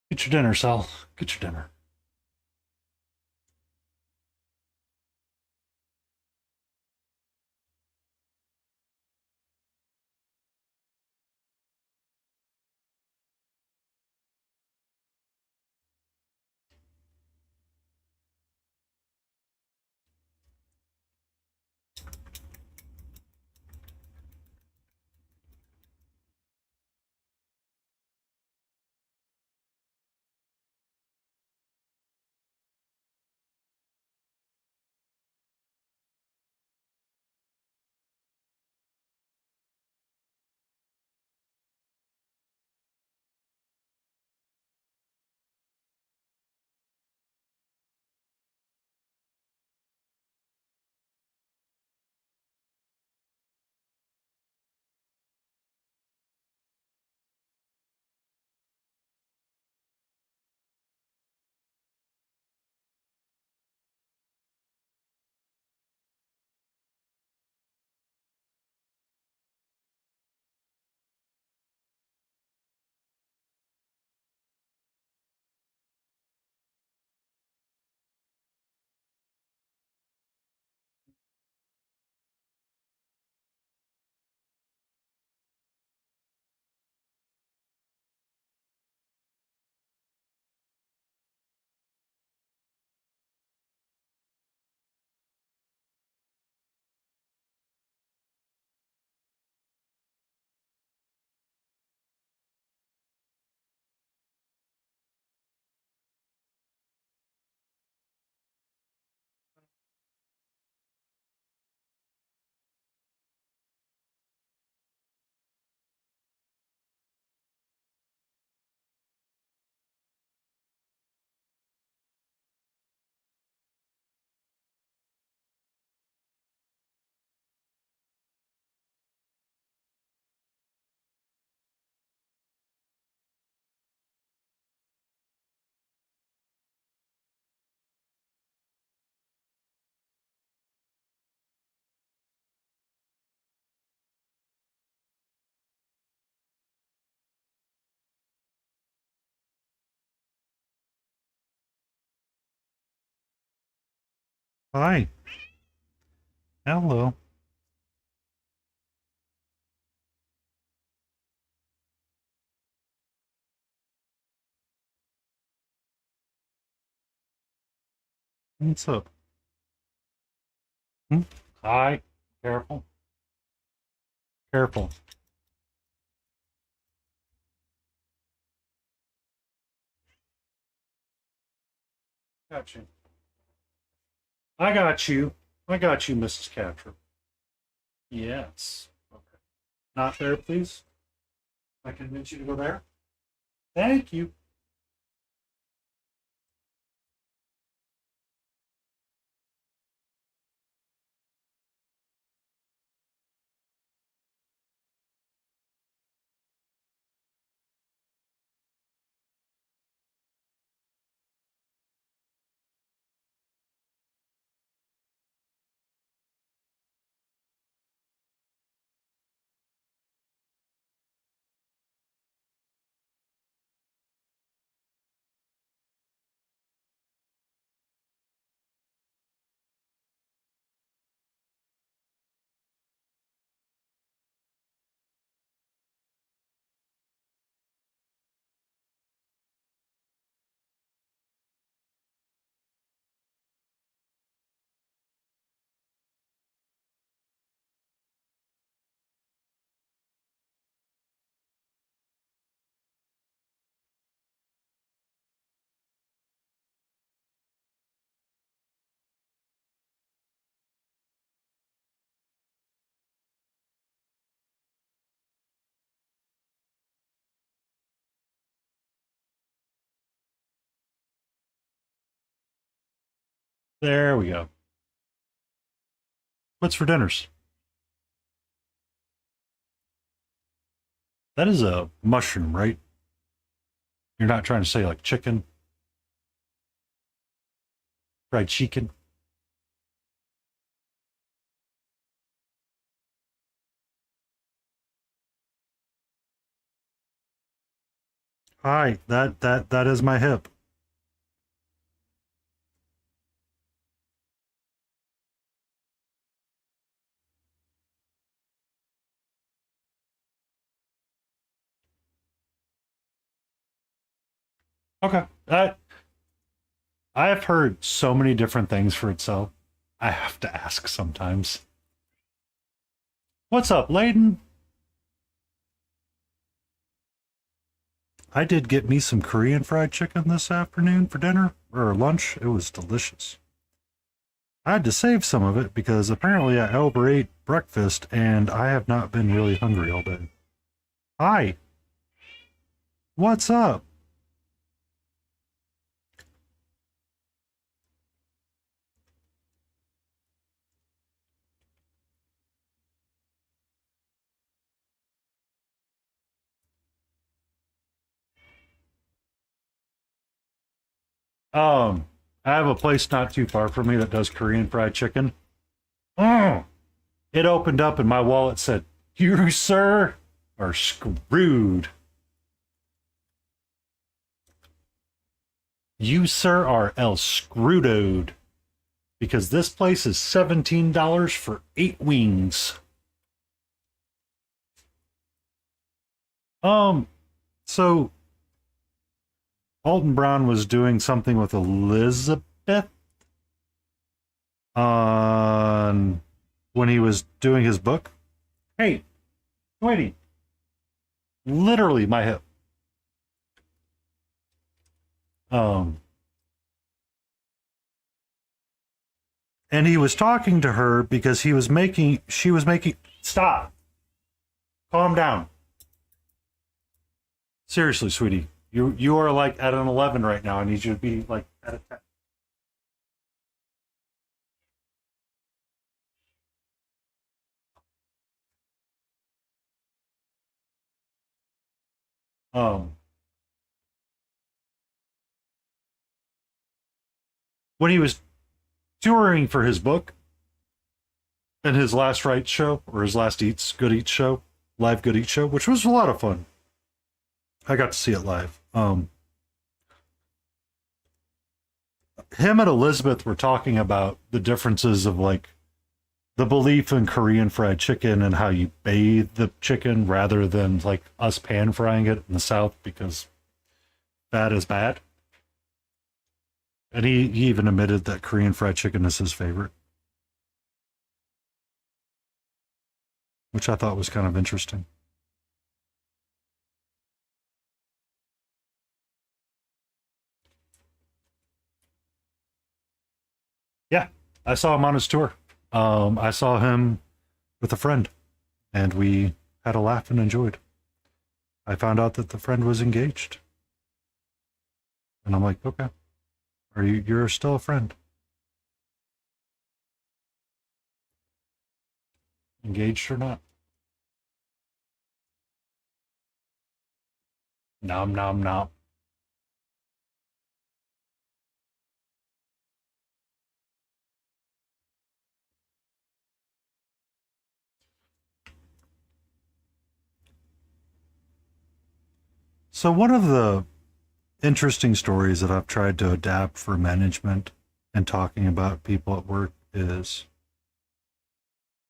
Get your dinner, Sal. Get your dinner. Hi. Hello. What's up? Hmm? Hi. Careful. Careful. Got you. I got you. I got you, Mrs. Catcher. Yes. Okay. Not there, please. I convince you to go there. Thank you. There we go. What's for dinners? That is a mushroom, right? You're not trying to say like chicken, fried chicken. Hi, that is my hip. Okay. I have heard so many different things for itself. I have to ask sometimes. What's up, Layden? I did get me some Korean fried chicken this afternoon for dinner or lunch. It was delicious. I had to save some of it because apparently I overate breakfast and I have not been really hungry all day. Hi, what's up? Um, I have a place not too far from me that does Korean fried chicken. Oh, it opened up and my wallet said, "You, sir, are screwed. You, sir, are el screwed because this place is $17 for 8 wings." Um, so Alton Brown was doing something with Elizabeth on when he was doing his book. Hey, sweetie, literally my hip. Um, and he was talking to her because she was making, stop, calm down. Seriously, sweetie, you are like at an 11 right now. I need you to be like at a 10. Um, when he was touring for his book and his last right show or his last Good Eats show, live Good Eats show, which was a lot of fun. I got to see it live. Him and Elizabeth were talking about the differences of like the belief in Korean fried chicken and how you bathe the chicken rather than like us pan frying it in the South because bad is bad. And he even admitted that Korean fried chicken is his favorite, which I thought was kind of interesting. Yeah, I saw him on his tour. I saw him with a friend, and we had a laugh and enjoyed. I found out that the friend was engaged, and I'm like, okay, are you're still a friend? Engaged or not? Nom nom nom. So one of the interesting stories that I've tried to adapt for management and talking about people at work is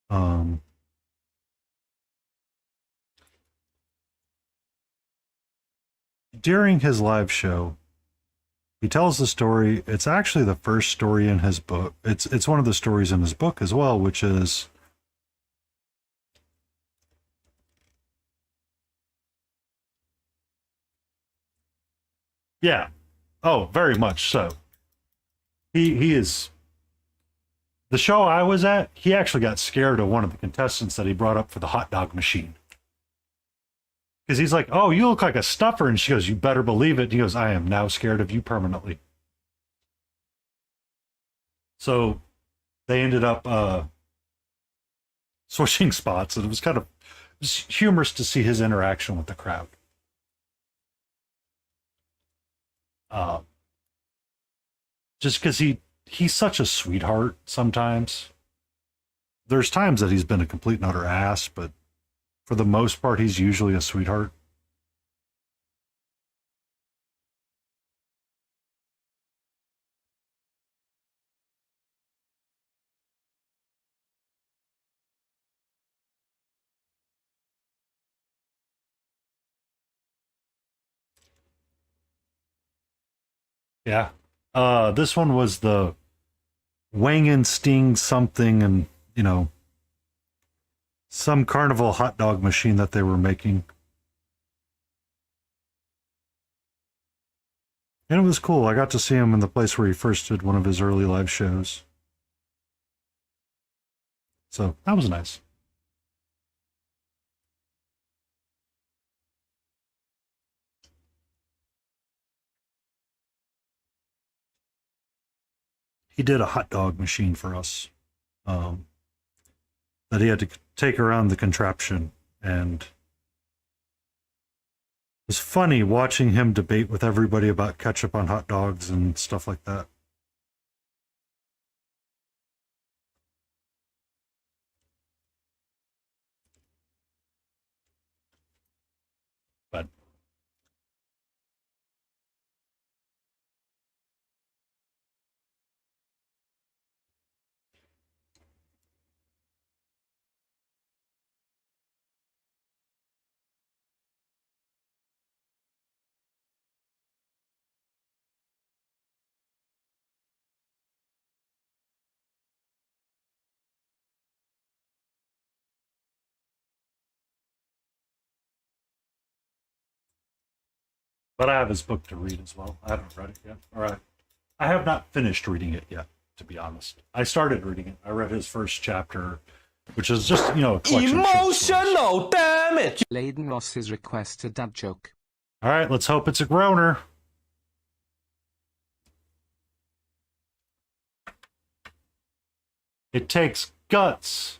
um, during his live show, he tells the story. It's actually the first story in his book. It's one of the stories in his book as well, which is yeah. Oh, very much so. He is the show I was at. He actually got scared of one of the contestants that he brought up for the hot dog machine because he's like, "Oh, you look like a stuffer," and she goes, "You better believe it." And he goes, "I am now scared of you permanently." So they ended up switching spots, and it was kind of humorous to see his interaction with the crowd. Uh, just because he's such a sweetheart sometimes. There's times that he's been a complete and utter ass, but for the most part, he's usually a sweetheart. Yeah. This one was the Wang and Sting something, and some carnival hot dog machine that they were making. And it was cool. I got to see him in the place where he first did one of his early live shows. So that was nice. He did a hot dog machine for us, um, that he had to take around the contraption. And it was funny watching him debate with everybody about ketchup on hot dogs and stuff like that. But I have his book to read as well. I haven't read it yet. All right. I have not finished reading it yet, to be honest. I started reading it. I read his first chapter, which is just, a collection of short stories. Emotional damage. Layden Ross's request a dad joke. All right, let's hope it's a groaner. It takes guts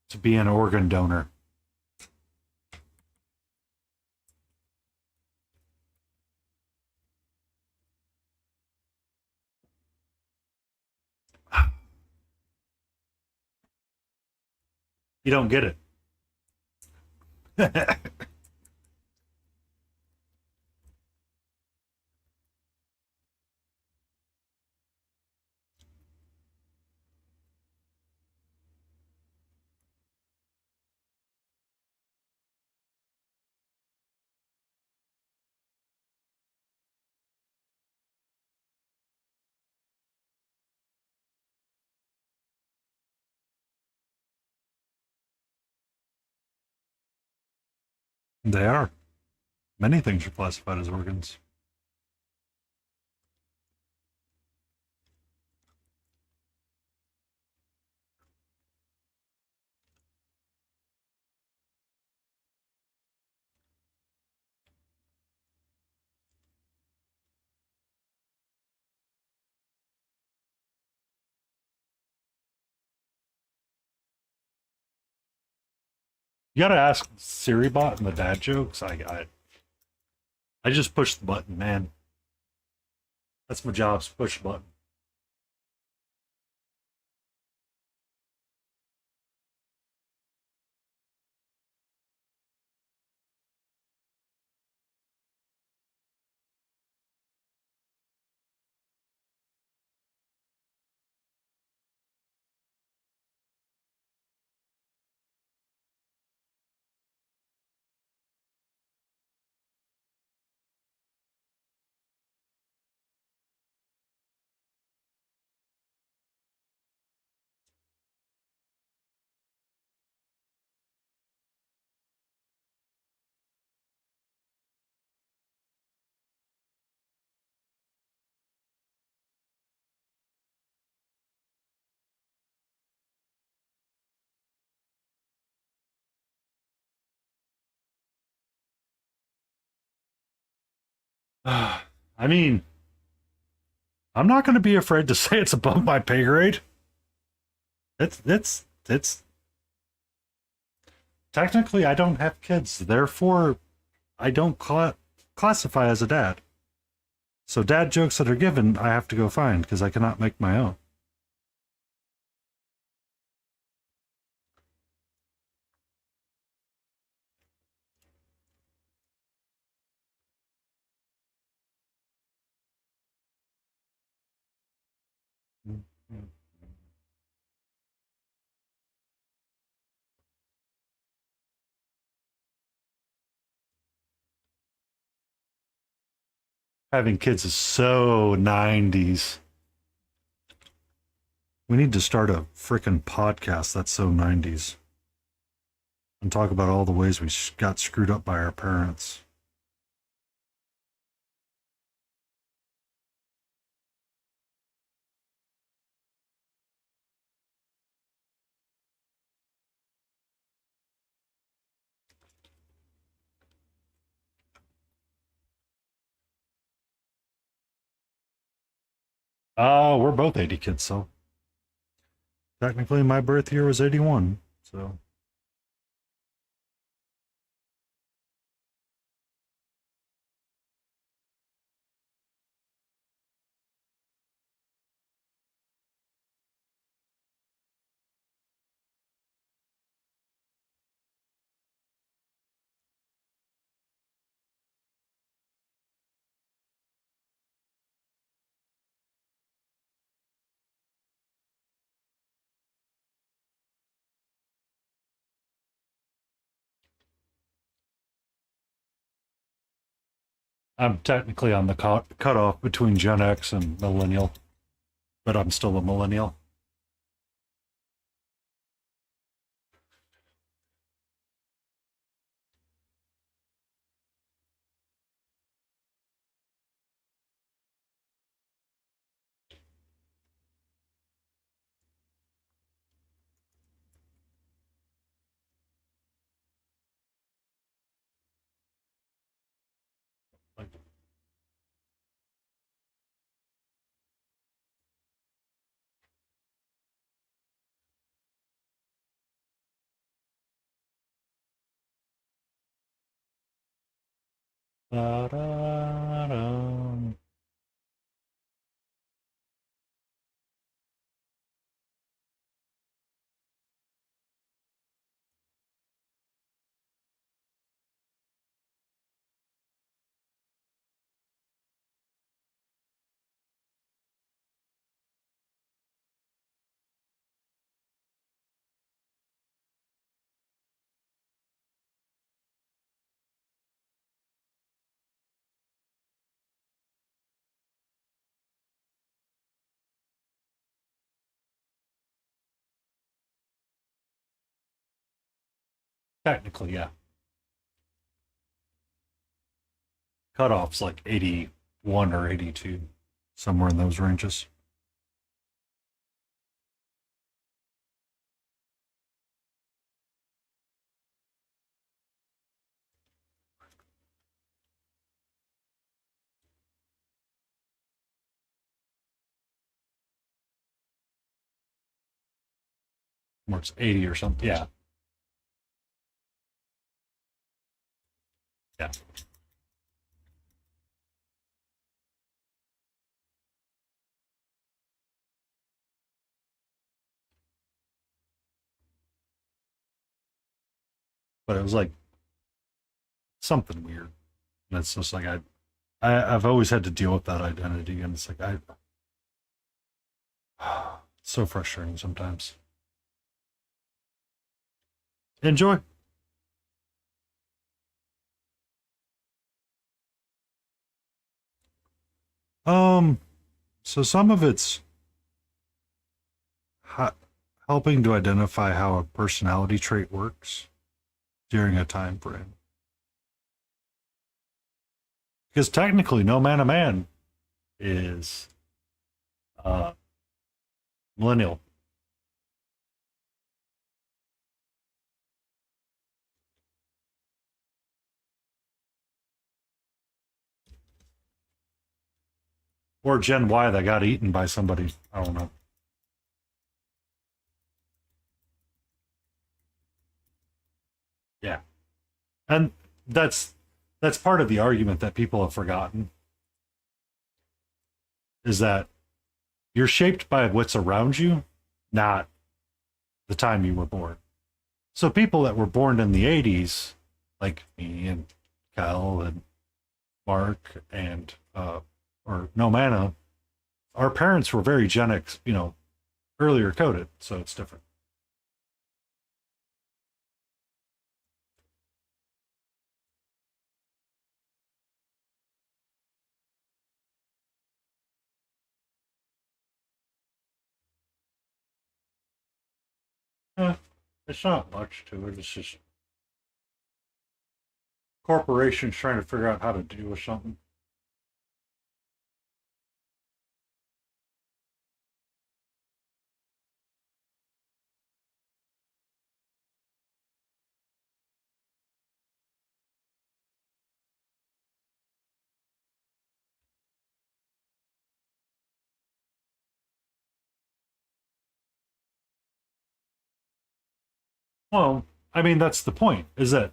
to be an organ donor. You don't get it. They are. Many things are classified as organs. You gotta ask Siri bot and the dad jokes. I just push the button, man. That's my job, is push the button. I mean, I'm not going to be afraid to say it's above my pay grade. It's technically I don't have kids, therefore I don't classify as a dad. So dad jokes that are given, I have to go find because I cannot make my own. Having kids is so 90s. We need to start a freaking podcast that's so 90s and talk about all the ways we got screwed up by our parents. We're both 80 kids, so technically my birth year was 81. So I'm technically on the cutoff between Gen X and Millennial, but I'm still a Millennial. Like, da-da-da. Technically, yeah. Cutoff's like 81 or 82, somewhere in those ranges. Or it's 80 or something. Yeah. Yeah. But it was like something weird. And it's just like I've always had to deal with that identity, and it's like it's so frustrating sometimes. Enjoy. Um, so some of it's ha- helping to identify how a personality trait works during a time frame. Because technically, No Man a Man is uh, millennial. Or Gen Y that got eaten by somebody. I don't know. Yeah. And that's that's part of the argument that people have forgotten is that you're shaped by what's around you, not the time you were born. So people that were born in the 80s, like me and Kyle and Mark and or No Mana, our parents were very Gen X, earlier coded, so it's different. It's not much to it. It's just corporations trying to figure out how to deal with something. Well, I mean, that's the point, is that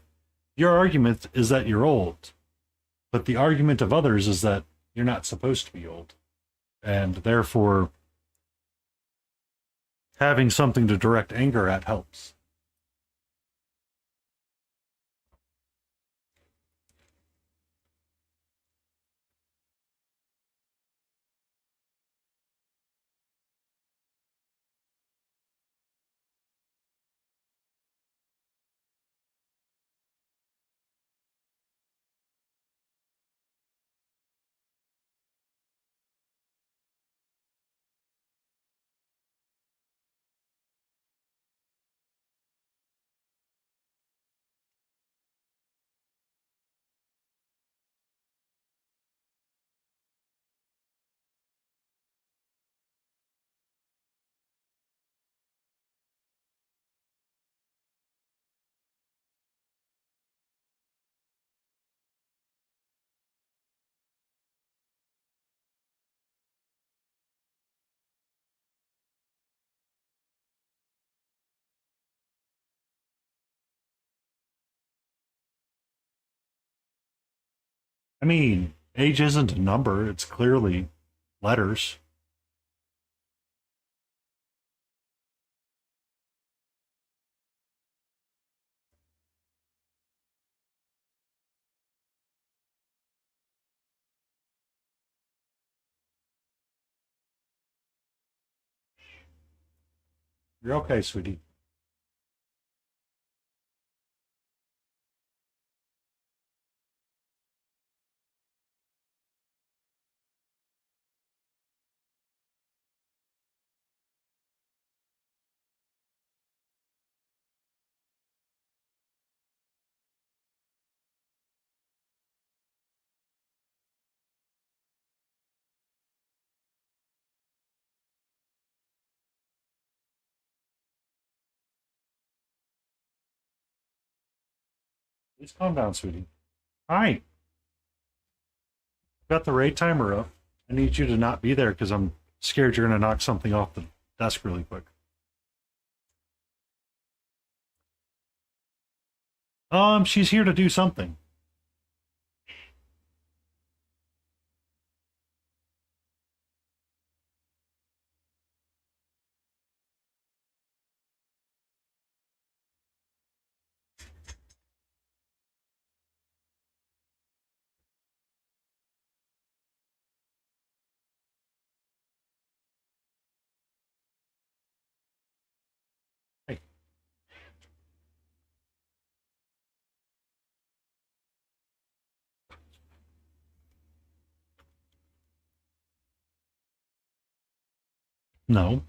your argument is that you're old, but the argument of others is that you're not supposed to be old. And therefore, having something to direct anger at helps. I mean, age isn't a number, it's clearly letters. You're okay, sweetie. Please calm down, sweetie. Hi. Got the raid timer up. I need you to not be there because I'm scared you're going to knock something off the desk really quick. She's here to do something. Hey, no.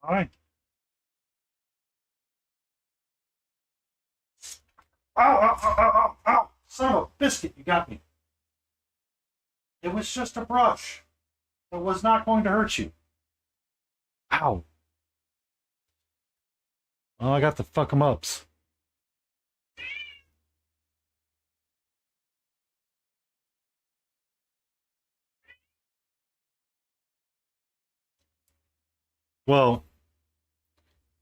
All right. Ow, ow, ow, ow, ow, ow. Son of a biscuit, you got me. It was just a brush. It was not going to hurt you. Ow. Oh, I got the fuck 'em ups. Well,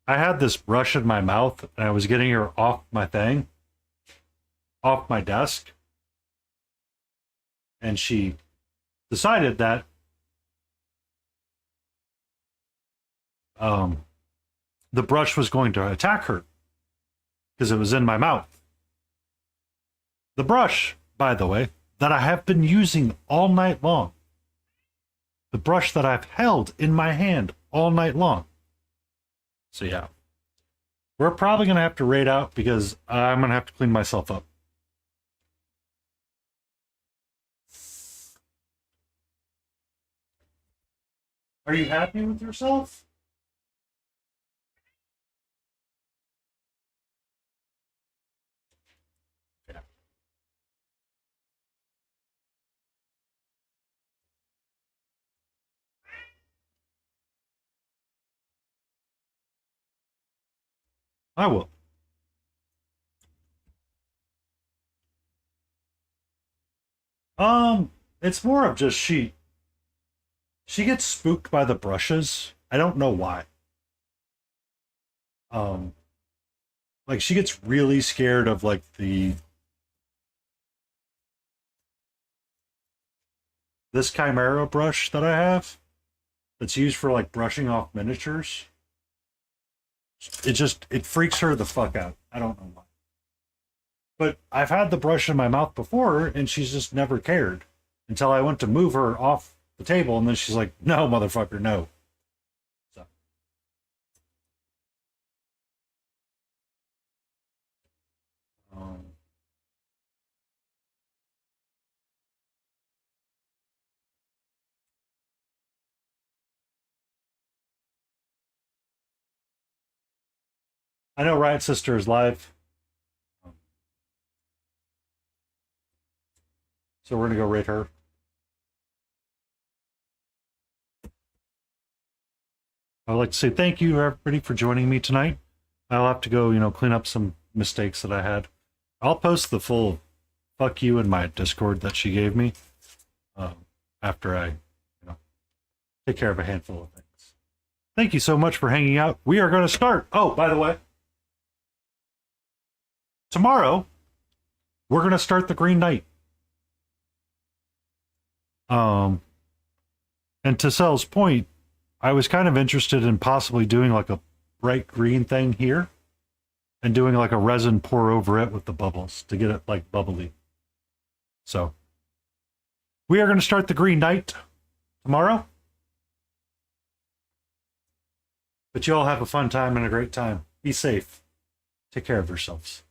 I had this brush in my mouth and I was getting her off my thing, off my desk. And she decided that the brush was going to attack her because it was in my mouth. The brush, by the way, that I have been using all night long. The brush that I've held in my hand all night long. So yeah. We're probably going to have to raid out because I'm going to have to clean myself up. Are you happy with yourself? Yeah. I will. It's more of just she gets spooked by the brushes. I don't know why. Um, like she gets really scared of like this Chimera brush that I have that's used for like brushing off miniatures. It freaks her the fuck out. I don't know why. But I've had the brush in my mouth before and she's just never cared until I went to move her off the table and then she's like, "No, motherfucker, no." So um, I know Riot Sister is live. So we're gonna go rate her. I'd like to say thank you everybody for joining me tonight. I'll have to go, clean up some mistakes that I had. I'll post the full fuck you in my Discord that she gave me after I, take care of a handful of things. Thank you so much for hanging out. We are going to start. Oh, by the way, tomorrow we're going to start the Green Knight. And to Sel's point, I was kind of interested in possibly doing like a bright green thing here and doing like a resin pour over it with the bubbles to get it like bubbly. So we are going to start the Green Knight tomorrow. But you all have a fun time and a great time. Be safe. Take care of yourselves.